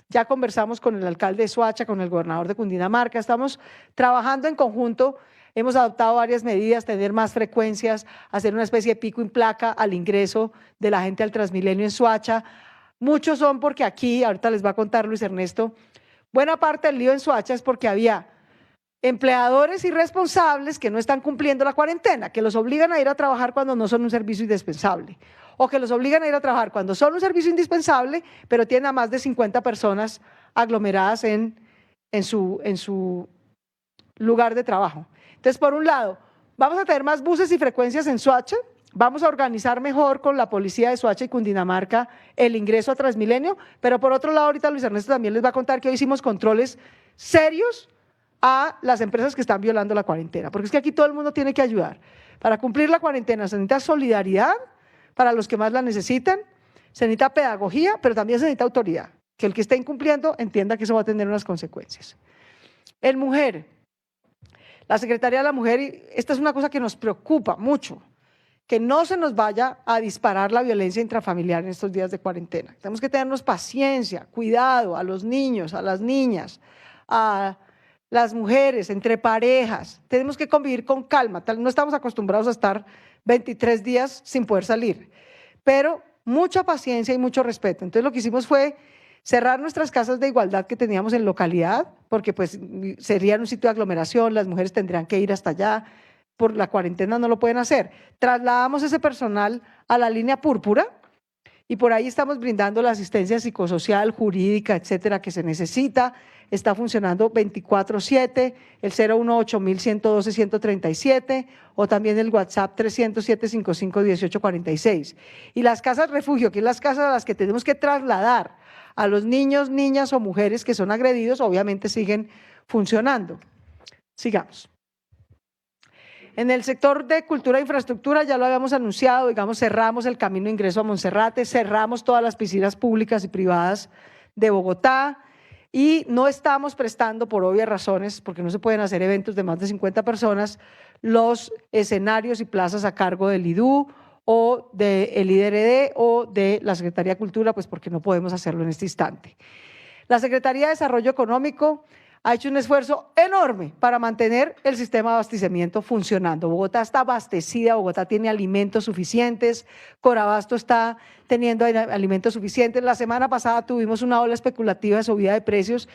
Ya conversamos con el alcalde de Soacha, con el gobernador de Cundinamarca, estamos trabajando en conjunto, hemos adoptado varias medidas, tener más frecuencias, hacer una especie de pico y placa al ingreso de la gente al Transmilenio en Soacha. Muchos son porque aquí, ahorita les va a contar Luis Ernesto, buena parte del lío en Soacha es porque había empleadores irresponsables que no están cumpliendo la cuarentena, que los obligan a ir a trabajar cuando no son un servicio indispensable, o que los obligan a ir a trabajar cuando son un servicio indispensable, pero tienen a más de 50 personas aglomeradas en su lugar de trabajo. Entonces, por un lado, vamos a tener más buses y frecuencias en Soacha, vamos a organizar mejor con la policía de Soacha y Cundinamarca el ingreso a Transmilenio, pero por otro lado, ahorita Luis Ernesto también les va a contar que hoy hicimos controles serios a las empresas que están violando la cuarentena, porque es que aquí todo el mundo tiene que ayudar. Para cumplir la cuarentena se necesita solidaridad para los que más la necesitan, se necesita pedagogía, pero también se necesita autoridad, que el que esté incumpliendo entienda que eso va a tener unas consecuencias. En mujer, la Secretaría de la Mujer, y esta es una cosa que nos preocupa mucho, que no se nos vaya a disparar la violencia intrafamiliar en estos días de cuarentena. Tenemos que tenernos paciencia, cuidado a los niños, a las niñas, a las mujeres, entre parejas, tenemos que convivir con calma, no estamos acostumbrados a estar 23 días sin poder salir, pero mucha paciencia y mucho respeto. Entonces lo que hicimos fue cerrar nuestras casas de igualdad que teníamos en localidad, porque pues sería un sitio de aglomeración, las mujeres tendrían que ir hasta allá, por la cuarentena no lo pueden hacer. Trasladamos ese personal a la línea púrpura, y por ahí estamos brindando la asistencia psicosocial, jurídica, etcétera, que se necesita. Está funcionando 24/7, el 018-112-137 o también el WhatsApp 307-55-1846. Y las casas refugio, que es las casas a las que tenemos que trasladar a los niños, niñas o mujeres que son agredidos, obviamente siguen funcionando. Sigamos. En el sector de cultura e infraestructura, ya lo habíamos anunciado, digamos, cerramos el camino de ingreso a Monserrate, cerramos todas las piscinas públicas y privadas de Bogotá y no estamos prestando, por obvias razones, porque no se pueden hacer eventos de más de 50 personas, los escenarios y plazas a cargo del IDU o del IDRD o de la Secretaría de Cultura, pues porque no podemos hacerlo en este instante. La Secretaría de Desarrollo Económico ha hecho un esfuerzo enorme para mantener el sistema de abastecimiento funcionando. Bogotá está abastecida, Bogotá tiene alimentos suficientes, Corabasto está teniendo alimentos suficientes. La semana pasada tuvimos una ola especulativa de subida de precios,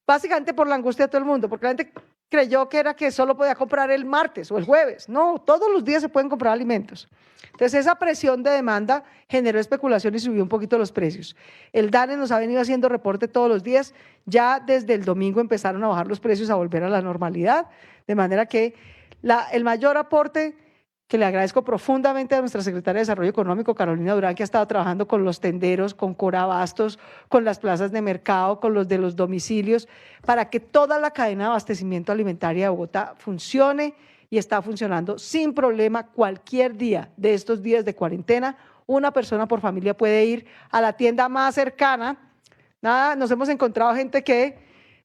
básicamente por la angustia de todo el mundo, porque la gente creyó que era que solo podía comprar el martes o el jueves. No, todos los días se pueden comprar alimentos. Entonces, esa presión de demanda generó especulación y subió un poquito los precios. El DANE nos ha venido haciendo reporte todos los días. Ya desde el domingo empezaron a bajar los precios, a volver a la normalidad, de manera que el mayor aporte, que le agradezco profundamente a nuestra secretaria de Desarrollo Económico, Carolina Durán, que ha estado trabajando con los tenderos, con Corabastos, con las plazas de mercado, con los de los domicilios, para que toda la cadena de abastecimiento alimentaria de Bogotá funcione y está funcionando sin problema. Cualquier día de estos días de cuarentena, una persona por familia puede ir a la tienda más cercana. Nada, nos hemos encontrado gente que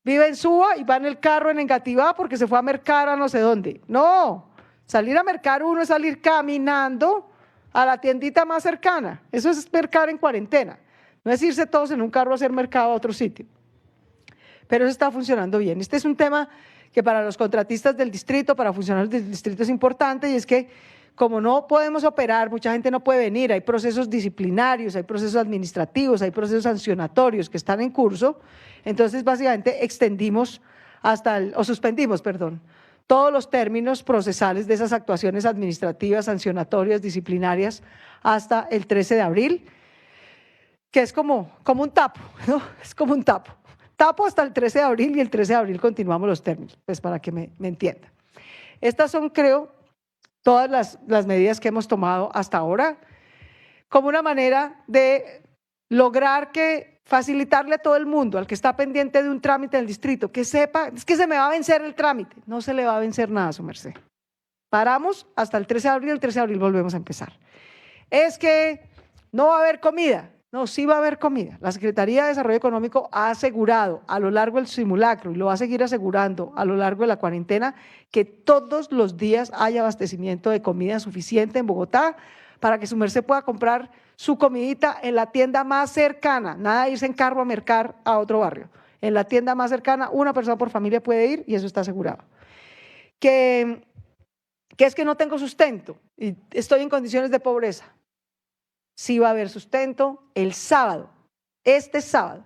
vive en Suba y va en el carro en Engativá porque se fue a mercar a no sé dónde. No, salir a mercar uno es salir caminando a la tiendita más cercana. Eso es mercar en cuarentena. No es irse todos en un carro a hacer mercado a otro sitio. Pero eso está funcionando bien. Este es un tema que para los contratistas del distrito, para funcionarios del distrito es importante, y es que como no podemos operar, mucha gente no puede venir, hay procesos disciplinarios, hay procesos administrativos, hay procesos sancionatorios que están en curso, entonces básicamente extendimos suspendimos, todos los términos procesales de esas actuaciones administrativas, sancionatorias, disciplinarias, hasta el 13 de abril, que es como un tapo, ¿no? Es como un tapo. Tapo hasta el 13 de abril y el 13 de abril continuamos los términos, pues para que me entiendan. Estas son, creo, todas las medidas que hemos tomado hasta ahora como una manera de lograr facilitarle a todo el mundo, al que está pendiente de un trámite del distrito, que sepa, es que se me va a vencer el trámite. No se le va a vencer nada, su merced. Paramos hasta el 13 de abril, el 13 de abril volvemos a empezar. Es que no va a haber comida. No, sí va a haber comida. La Secretaría de Desarrollo Económico ha asegurado a lo largo del simulacro y lo va a seguir asegurando a lo largo de la cuarentena que todos los días haya abastecimiento de comida suficiente en Bogotá para que su merced pueda comprar su comidita en la tienda más cercana. Nada de irse en carro a mercar a otro barrio. En la tienda más cercana, una persona por familia puede ir y eso está asegurado. Que es que no tengo sustento y estoy en condiciones de pobreza. Sí va a haber sustento. El sábado, este sábado,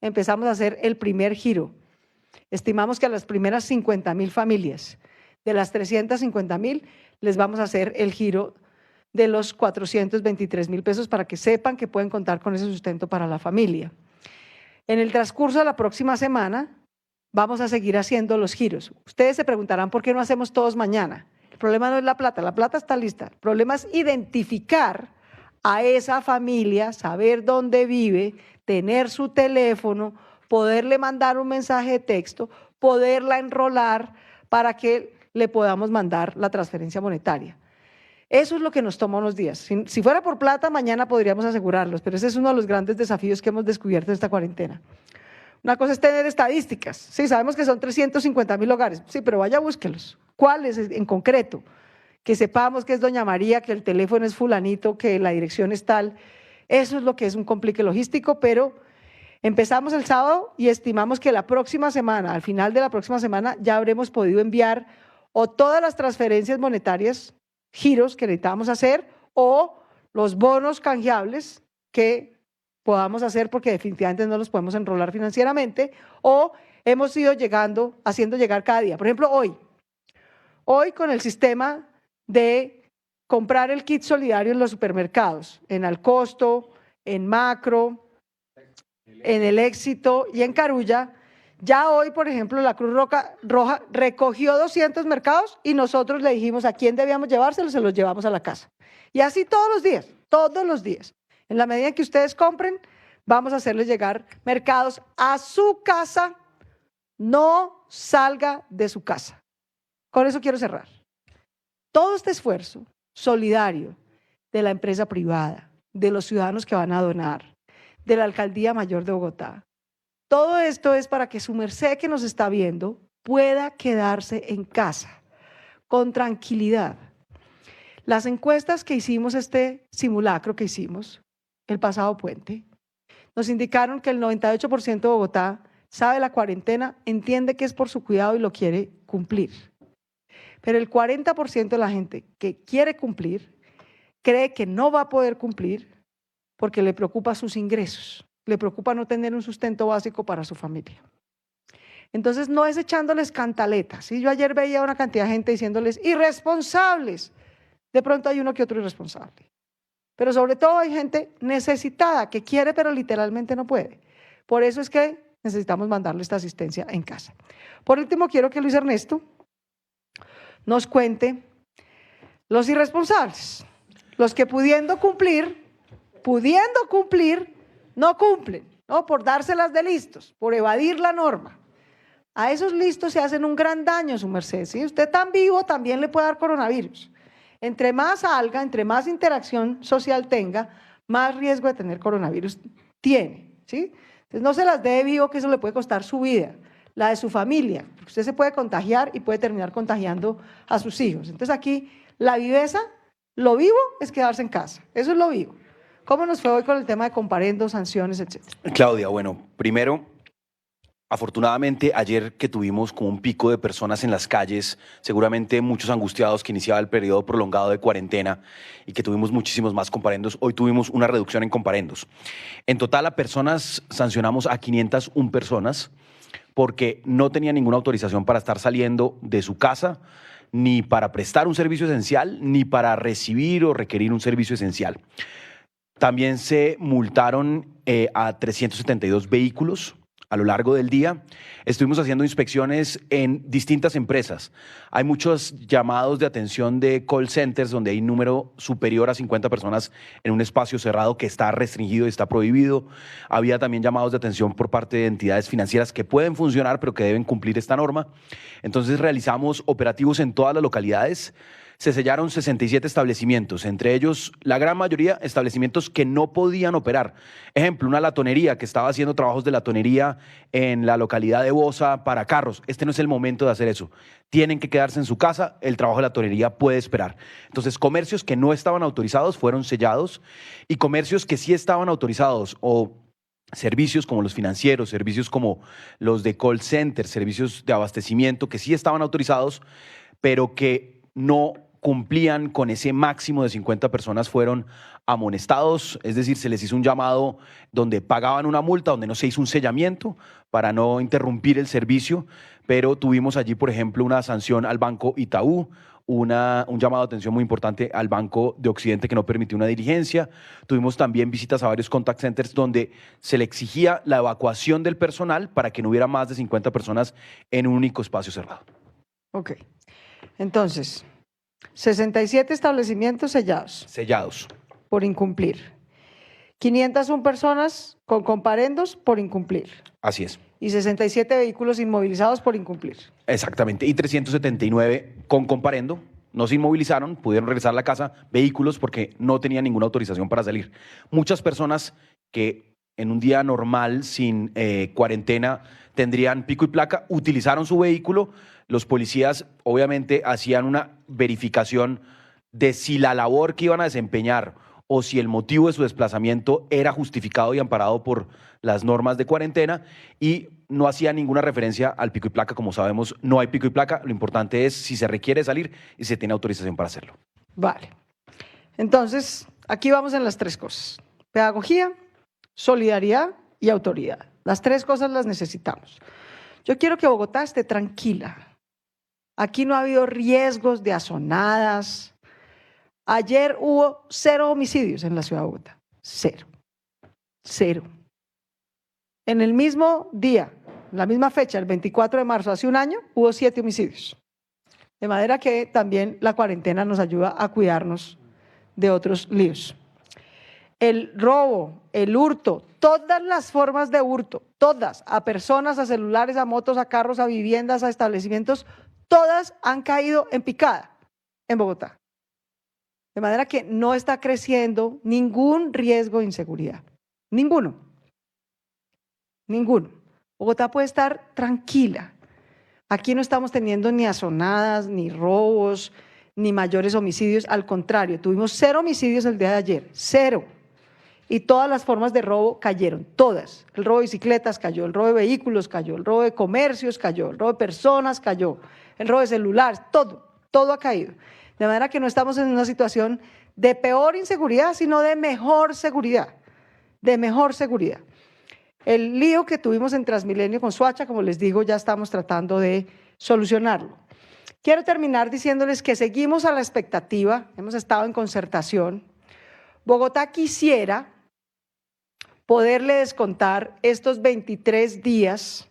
empezamos a hacer el primer giro. Estimamos que a las primeras 50.000 familias, de las 350.000, les vamos a hacer el giro de los 423.000 pesos para que sepan que pueden contar con ese sustento para la familia. En el transcurso de la próxima semana, vamos a seguir haciendo los giros. Ustedes se preguntarán por qué no hacemos todos mañana. El problema no es la plata está lista. El problema es identificar a esa familia, saber dónde vive, tener su teléfono, poderle mandar un mensaje de texto, poderla enrolar para que le podamos mandar la transferencia monetaria. Eso es lo que nos toma unos días. Si fuera por plata, mañana podríamos asegurarlos, pero ese es uno de los grandes desafíos que hemos descubierto en esta cuarentena. Una cosa es tener estadísticas. Sí, sabemos que son 350.000 hogares. Sí, pero vaya, búsquelos. ¿Cuáles en concreto? Que sepamos que es doña María, que el teléfono es fulanito, que la dirección es tal. Eso es lo que es un complique logístico, pero empezamos el sábado y estimamos que la próxima semana, al final de la próxima semana, ya habremos podido enviar o todas las transferencias monetarias, giros que necesitamos hacer, o los bonos canjeables que podamos hacer porque definitivamente no los podemos enrolar financieramente, o hemos ido haciendo llegar cada día. Por ejemplo, hoy con el sistema de comprar el kit solidario en los supermercados, en Alcosto, en Macro, en El Éxito y en Carulla. Ya hoy, por ejemplo, la Cruz Roja recogió 200 mercados y nosotros le dijimos a quién debíamos llevárselos, se los llevamos a la casa. Y así todos los días, en la medida en que ustedes compren, Vamos a hacerles llegar mercados a su casa. No salga de su casa. Con eso quiero cerrar. Todo este esfuerzo solidario de la empresa privada, de los ciudadanos que van a donar, de la Alcaldía Mayor de Bogotá, todo esto es para que su merced que nos está viendo pueda quedarse en casa con tranquilidad. Las encuestas que hicimos, este simulacro que hicimos el pasado puente, nos indicaron que el 98% de Bogotá sabe la cuarentena, entiende que es por su cuidado y lo quiere cumplir. Pero el 40% de la gente que quiere cumplir cree que no va a poder cumplir porque le preocupa sus ingresos, le preocupa no tener un sustento básico para su familia. Entonces no es echándoles cantaletas. ¿Sí? Yo ayer veía una cantidad de gente diciéndoles irresponsables. De pronto hay uno que otro irresponsable. Pero sobre todo hay gente necesitada que quiere pero literalmente no puede. Por eso es que necesitamos mandarle esta asistencia en casa. Por último, quiero que Luis Ernesto nos cuente los irresponsables, los que pudiendo cumplir, no cumplen, ¿no? Por dárselas de listos, por evadir la norma. A esos listos se hacen un gran daño, su merced. ¿Sí? Usted tan vivo también le puede dar coronavirus. Entre más salga, entre más interacción social tenga, más riesgo de tener coronavirus tiene. ¿Sí? Entonces no se las dé vivo, que eso le puede costar su vida, la de su familia. Usted se puede contagiar y puede terminar contagiando a sus hijos. Entonces aquí la viveza, lo vivo es quedarse en casa. Eso es lo vivo. ¿Cómo nos fue hoy con el tema de comparendos, sanciones, etcétera? Claudia, bueno, primero, afortunadamente ayer que tuvimos como un pico de personas en las calles, seguramente muchos angustiados que iniciaba el periodo prolongado de cuarentena y que tuvimos muchísimos más comparendos, hoy tuvimos una reducción en comparendos. En total a personas sancionamos a 501 personas porque no tenían ninguna autorización para estar saliendo de su casa, ni para prestar un servicio esencial, ni para recibir o requerir un servicio esencial. También se multaron a 372 vehículos a lo largo del día. Estuvimos haciendo inspecciones en distintas empresas. Hay muchos llamados de atención de call centers donde hay un número superior a 50 personas en un espacio cerrado que está restringido y está prohibido. Había también llamados de atención por parte de entidades financieras que pueden funcionar pero que deben cumplir esta norma. Entonces realizamos operativos en todas las localidades. Se sellaron 67 establecimientos, entre ellos la gran mayoría establecimientos que no podían operar. Ejemplo, una latonería que estaba haciendo trabajos de latonería en la localidad de Bosa para carros. Este no es el momento de hacer eso. Tienen que quedarse en su casa, el trabajo de latonería puede esperar. Entonces, comercios que no estaban autorizados fueron sellados y comercios que sí estaban autorizados o servicios como los financieros, servicios como los de call center, servicios de abastecimiento que sí estaban autorizados, pero que no cumplían con ese máximo de 50 personas fueron amonestados, es decir, se les hizo un llamado donde pagaban una multa, donde no se hizo un sellamiento para no interrumpir el servicio, pero tuvimos allí, por ejemplo, una sanción al Banco Itaú, un llamado de atención muy importante al Banco de Occidente que no permitió una diligencia. Tuvimos también visitas a varios contact centers donde se le exigía la evacuación del personal para que no hubiera más de 50 personas en un único espacio cerrado. Ok. Entonces, 67 establecimientos sellados. Sellados. Por incumplir. 501 personas con comparendos por incumplir. Así es. Y 67 vehículos inmovilizados por incumplir. Exactamente. Y 379 con comparendo. No se inmovilizaron, pudieron regresar a la casa, vehículos porque no tenían ninguna autorización para salir. Muchas personas que en un día normal, sin cuarentena, tendrían pico y placa, utilizaron su vehículo. Los policías obviamente hacían una verificación de si la labor que iban a desempeñar o si el motivo de su desplazamiento era justificado y amparado por las normas de cuarentena y no hacía ninguna referencia al pico y placa. Como sabemos, no hay pico y placa. Lo importante es si se requiere salir y se tiene autorización para hacerlo. Vale. Entonces, aquí vamos en las tres cosas. Pedagogía, solidaridad y autoridad. Las tres cosas las necesitamos. Yo quiero que Bogotá esté tranquila. Aquí no ha habido riesgos de azonadas. Ayer hubo 0 homicidios en la ciudad de Bogotá. 0. 0. En el mismo día, la misma fecha, el 24 de marzo, hace un año, hubo 7 homicidios. De manera que también la cuarentena nos ayuda a cuidarnos de otros líos. el robo, el hurto, todas las formas de hurto, todas, a personas, a celulares, a motos, a carros, a viviendas, a establecimientos, todas han caído en picada en Bogotá. De manera que no está creciendo ningún riesgo de inseguridad. Ninguno. Ninguno. Bogotá puede estar tranquila. Aquí no estamos teniendo ni azonadas, ni robos, ni mayores homicidios. Al contrario, tuvimos 0 homicidios el día de ayer. 0. Y todas las formas de robo cayeron, todas. El robo de bicicletas cayó, el robo de vehículos cayó, el robo de comercios cayó, el robo de personas cayó, el robo de celulares, todo ha caído. De manera que no estamos en una situación de peor inseguridad, sino de mejor seguridad, El lío que tuvimos en Transmilenio con Soacha, como les digo, ya estamos tratando de solucionarlo. Quiero terminar diciéndoles que seguimos a la expectativa, hemos estado en concertación. Bogotá quisiera poderle descontar estos 23 días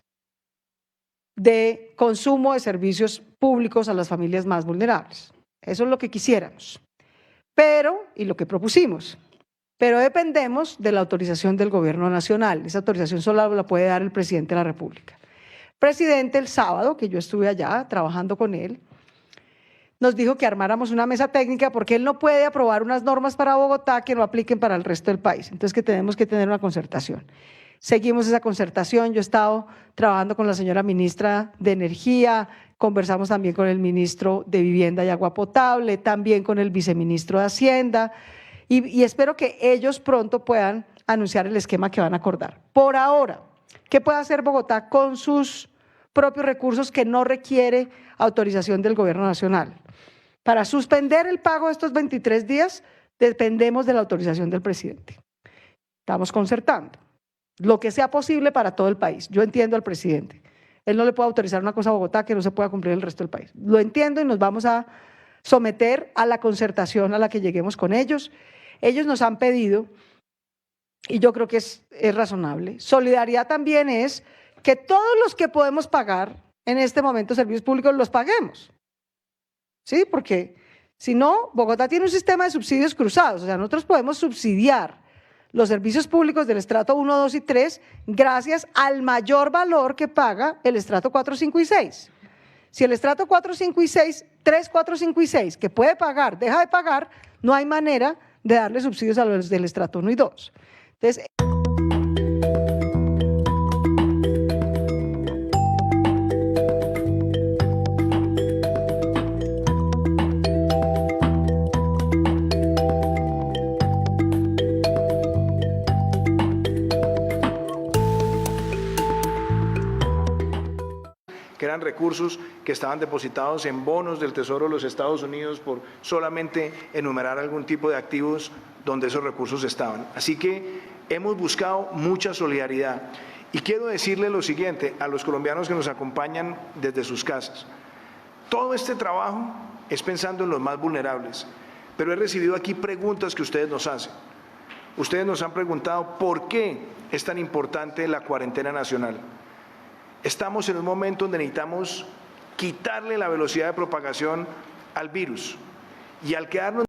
de consumo de servicios públicos a las familias más vulnerables. Eso es lo que quisiéramos, y lo que propusimos, pero dependemos de la autorización del Gobierno Nacional. Esa autorización solo la puede dar el presidente de la República. El presidente el sábado, que yo estuve allá trabajando con él, nos dijo que armáramos una mesa técnica porque él no puede aprobar unas normas para Bogotá que no apliquen para el resto del país. Entonces que tenemos que tener una concertación. Seguimos esa concertación. Yo he estado trabajando con la señora ministra de Energía, conversamos también con el ministro de Vivienda y Agua Potable, también con el viceministro de Hacienda y espero que ellos pronto puedan anunciar el esquema que van a acordar. Por ahora, ¿qué puede hacer Bogotá con sus propios recursos que no requiere autorización del Gobierno Nacional? Para suspender el pago de estos 23 días, dependemos de la autorización del presidente. Estamos concertando lo que sea posible para todo el país. Yo entiendo al presidente. Él no le puede autorizar una cosa a Bogotá que no se pueda cumplir en el resto del país. Lo entiendo y nos vamos a someter a la concertación a la que lleguemos con ellos. Ellos nos han pedido, y yo creo que es razonable, solidaridad también es que todos los que podemos pagar en este momento servicios públicos los paguemos. ¿Sí? Porque si no, Bogotá tiene un sistema de subsidios cruzados, o sea, nosotros podemos subsidiar los servicios públicos del estrato 1, 2 y 3 gracias al mayor valor que paga el estrato 4, 5 y 6. Si el estrato 4, 5 y 6, 3, 4, 5 y 6, que puede pagar, deja de pagar, no hay manera de darle subsidios a los del estrato 1 y 2. Entonces, que eran recursos que estaban depositados en bonos del Tesoro de los Estados Unidos por solamente enumerar algún tipo de activos donde esos recursos estaban. Así que hemos buscado mucha solidaridad. Y quiero decirle lo siguiente a los colombianos que nos acompañan desde sus casas. Todo este trabajo es pensando en los más vulnerables, pero he recibido aquí preguntas que ustedes nos hacen. Ustedes nos han preguntado por qué es tan importante la cuarentena nacional. Estamos en un momento donde necesitamos quitarle la velocidad de propagación al virus y al quedarnos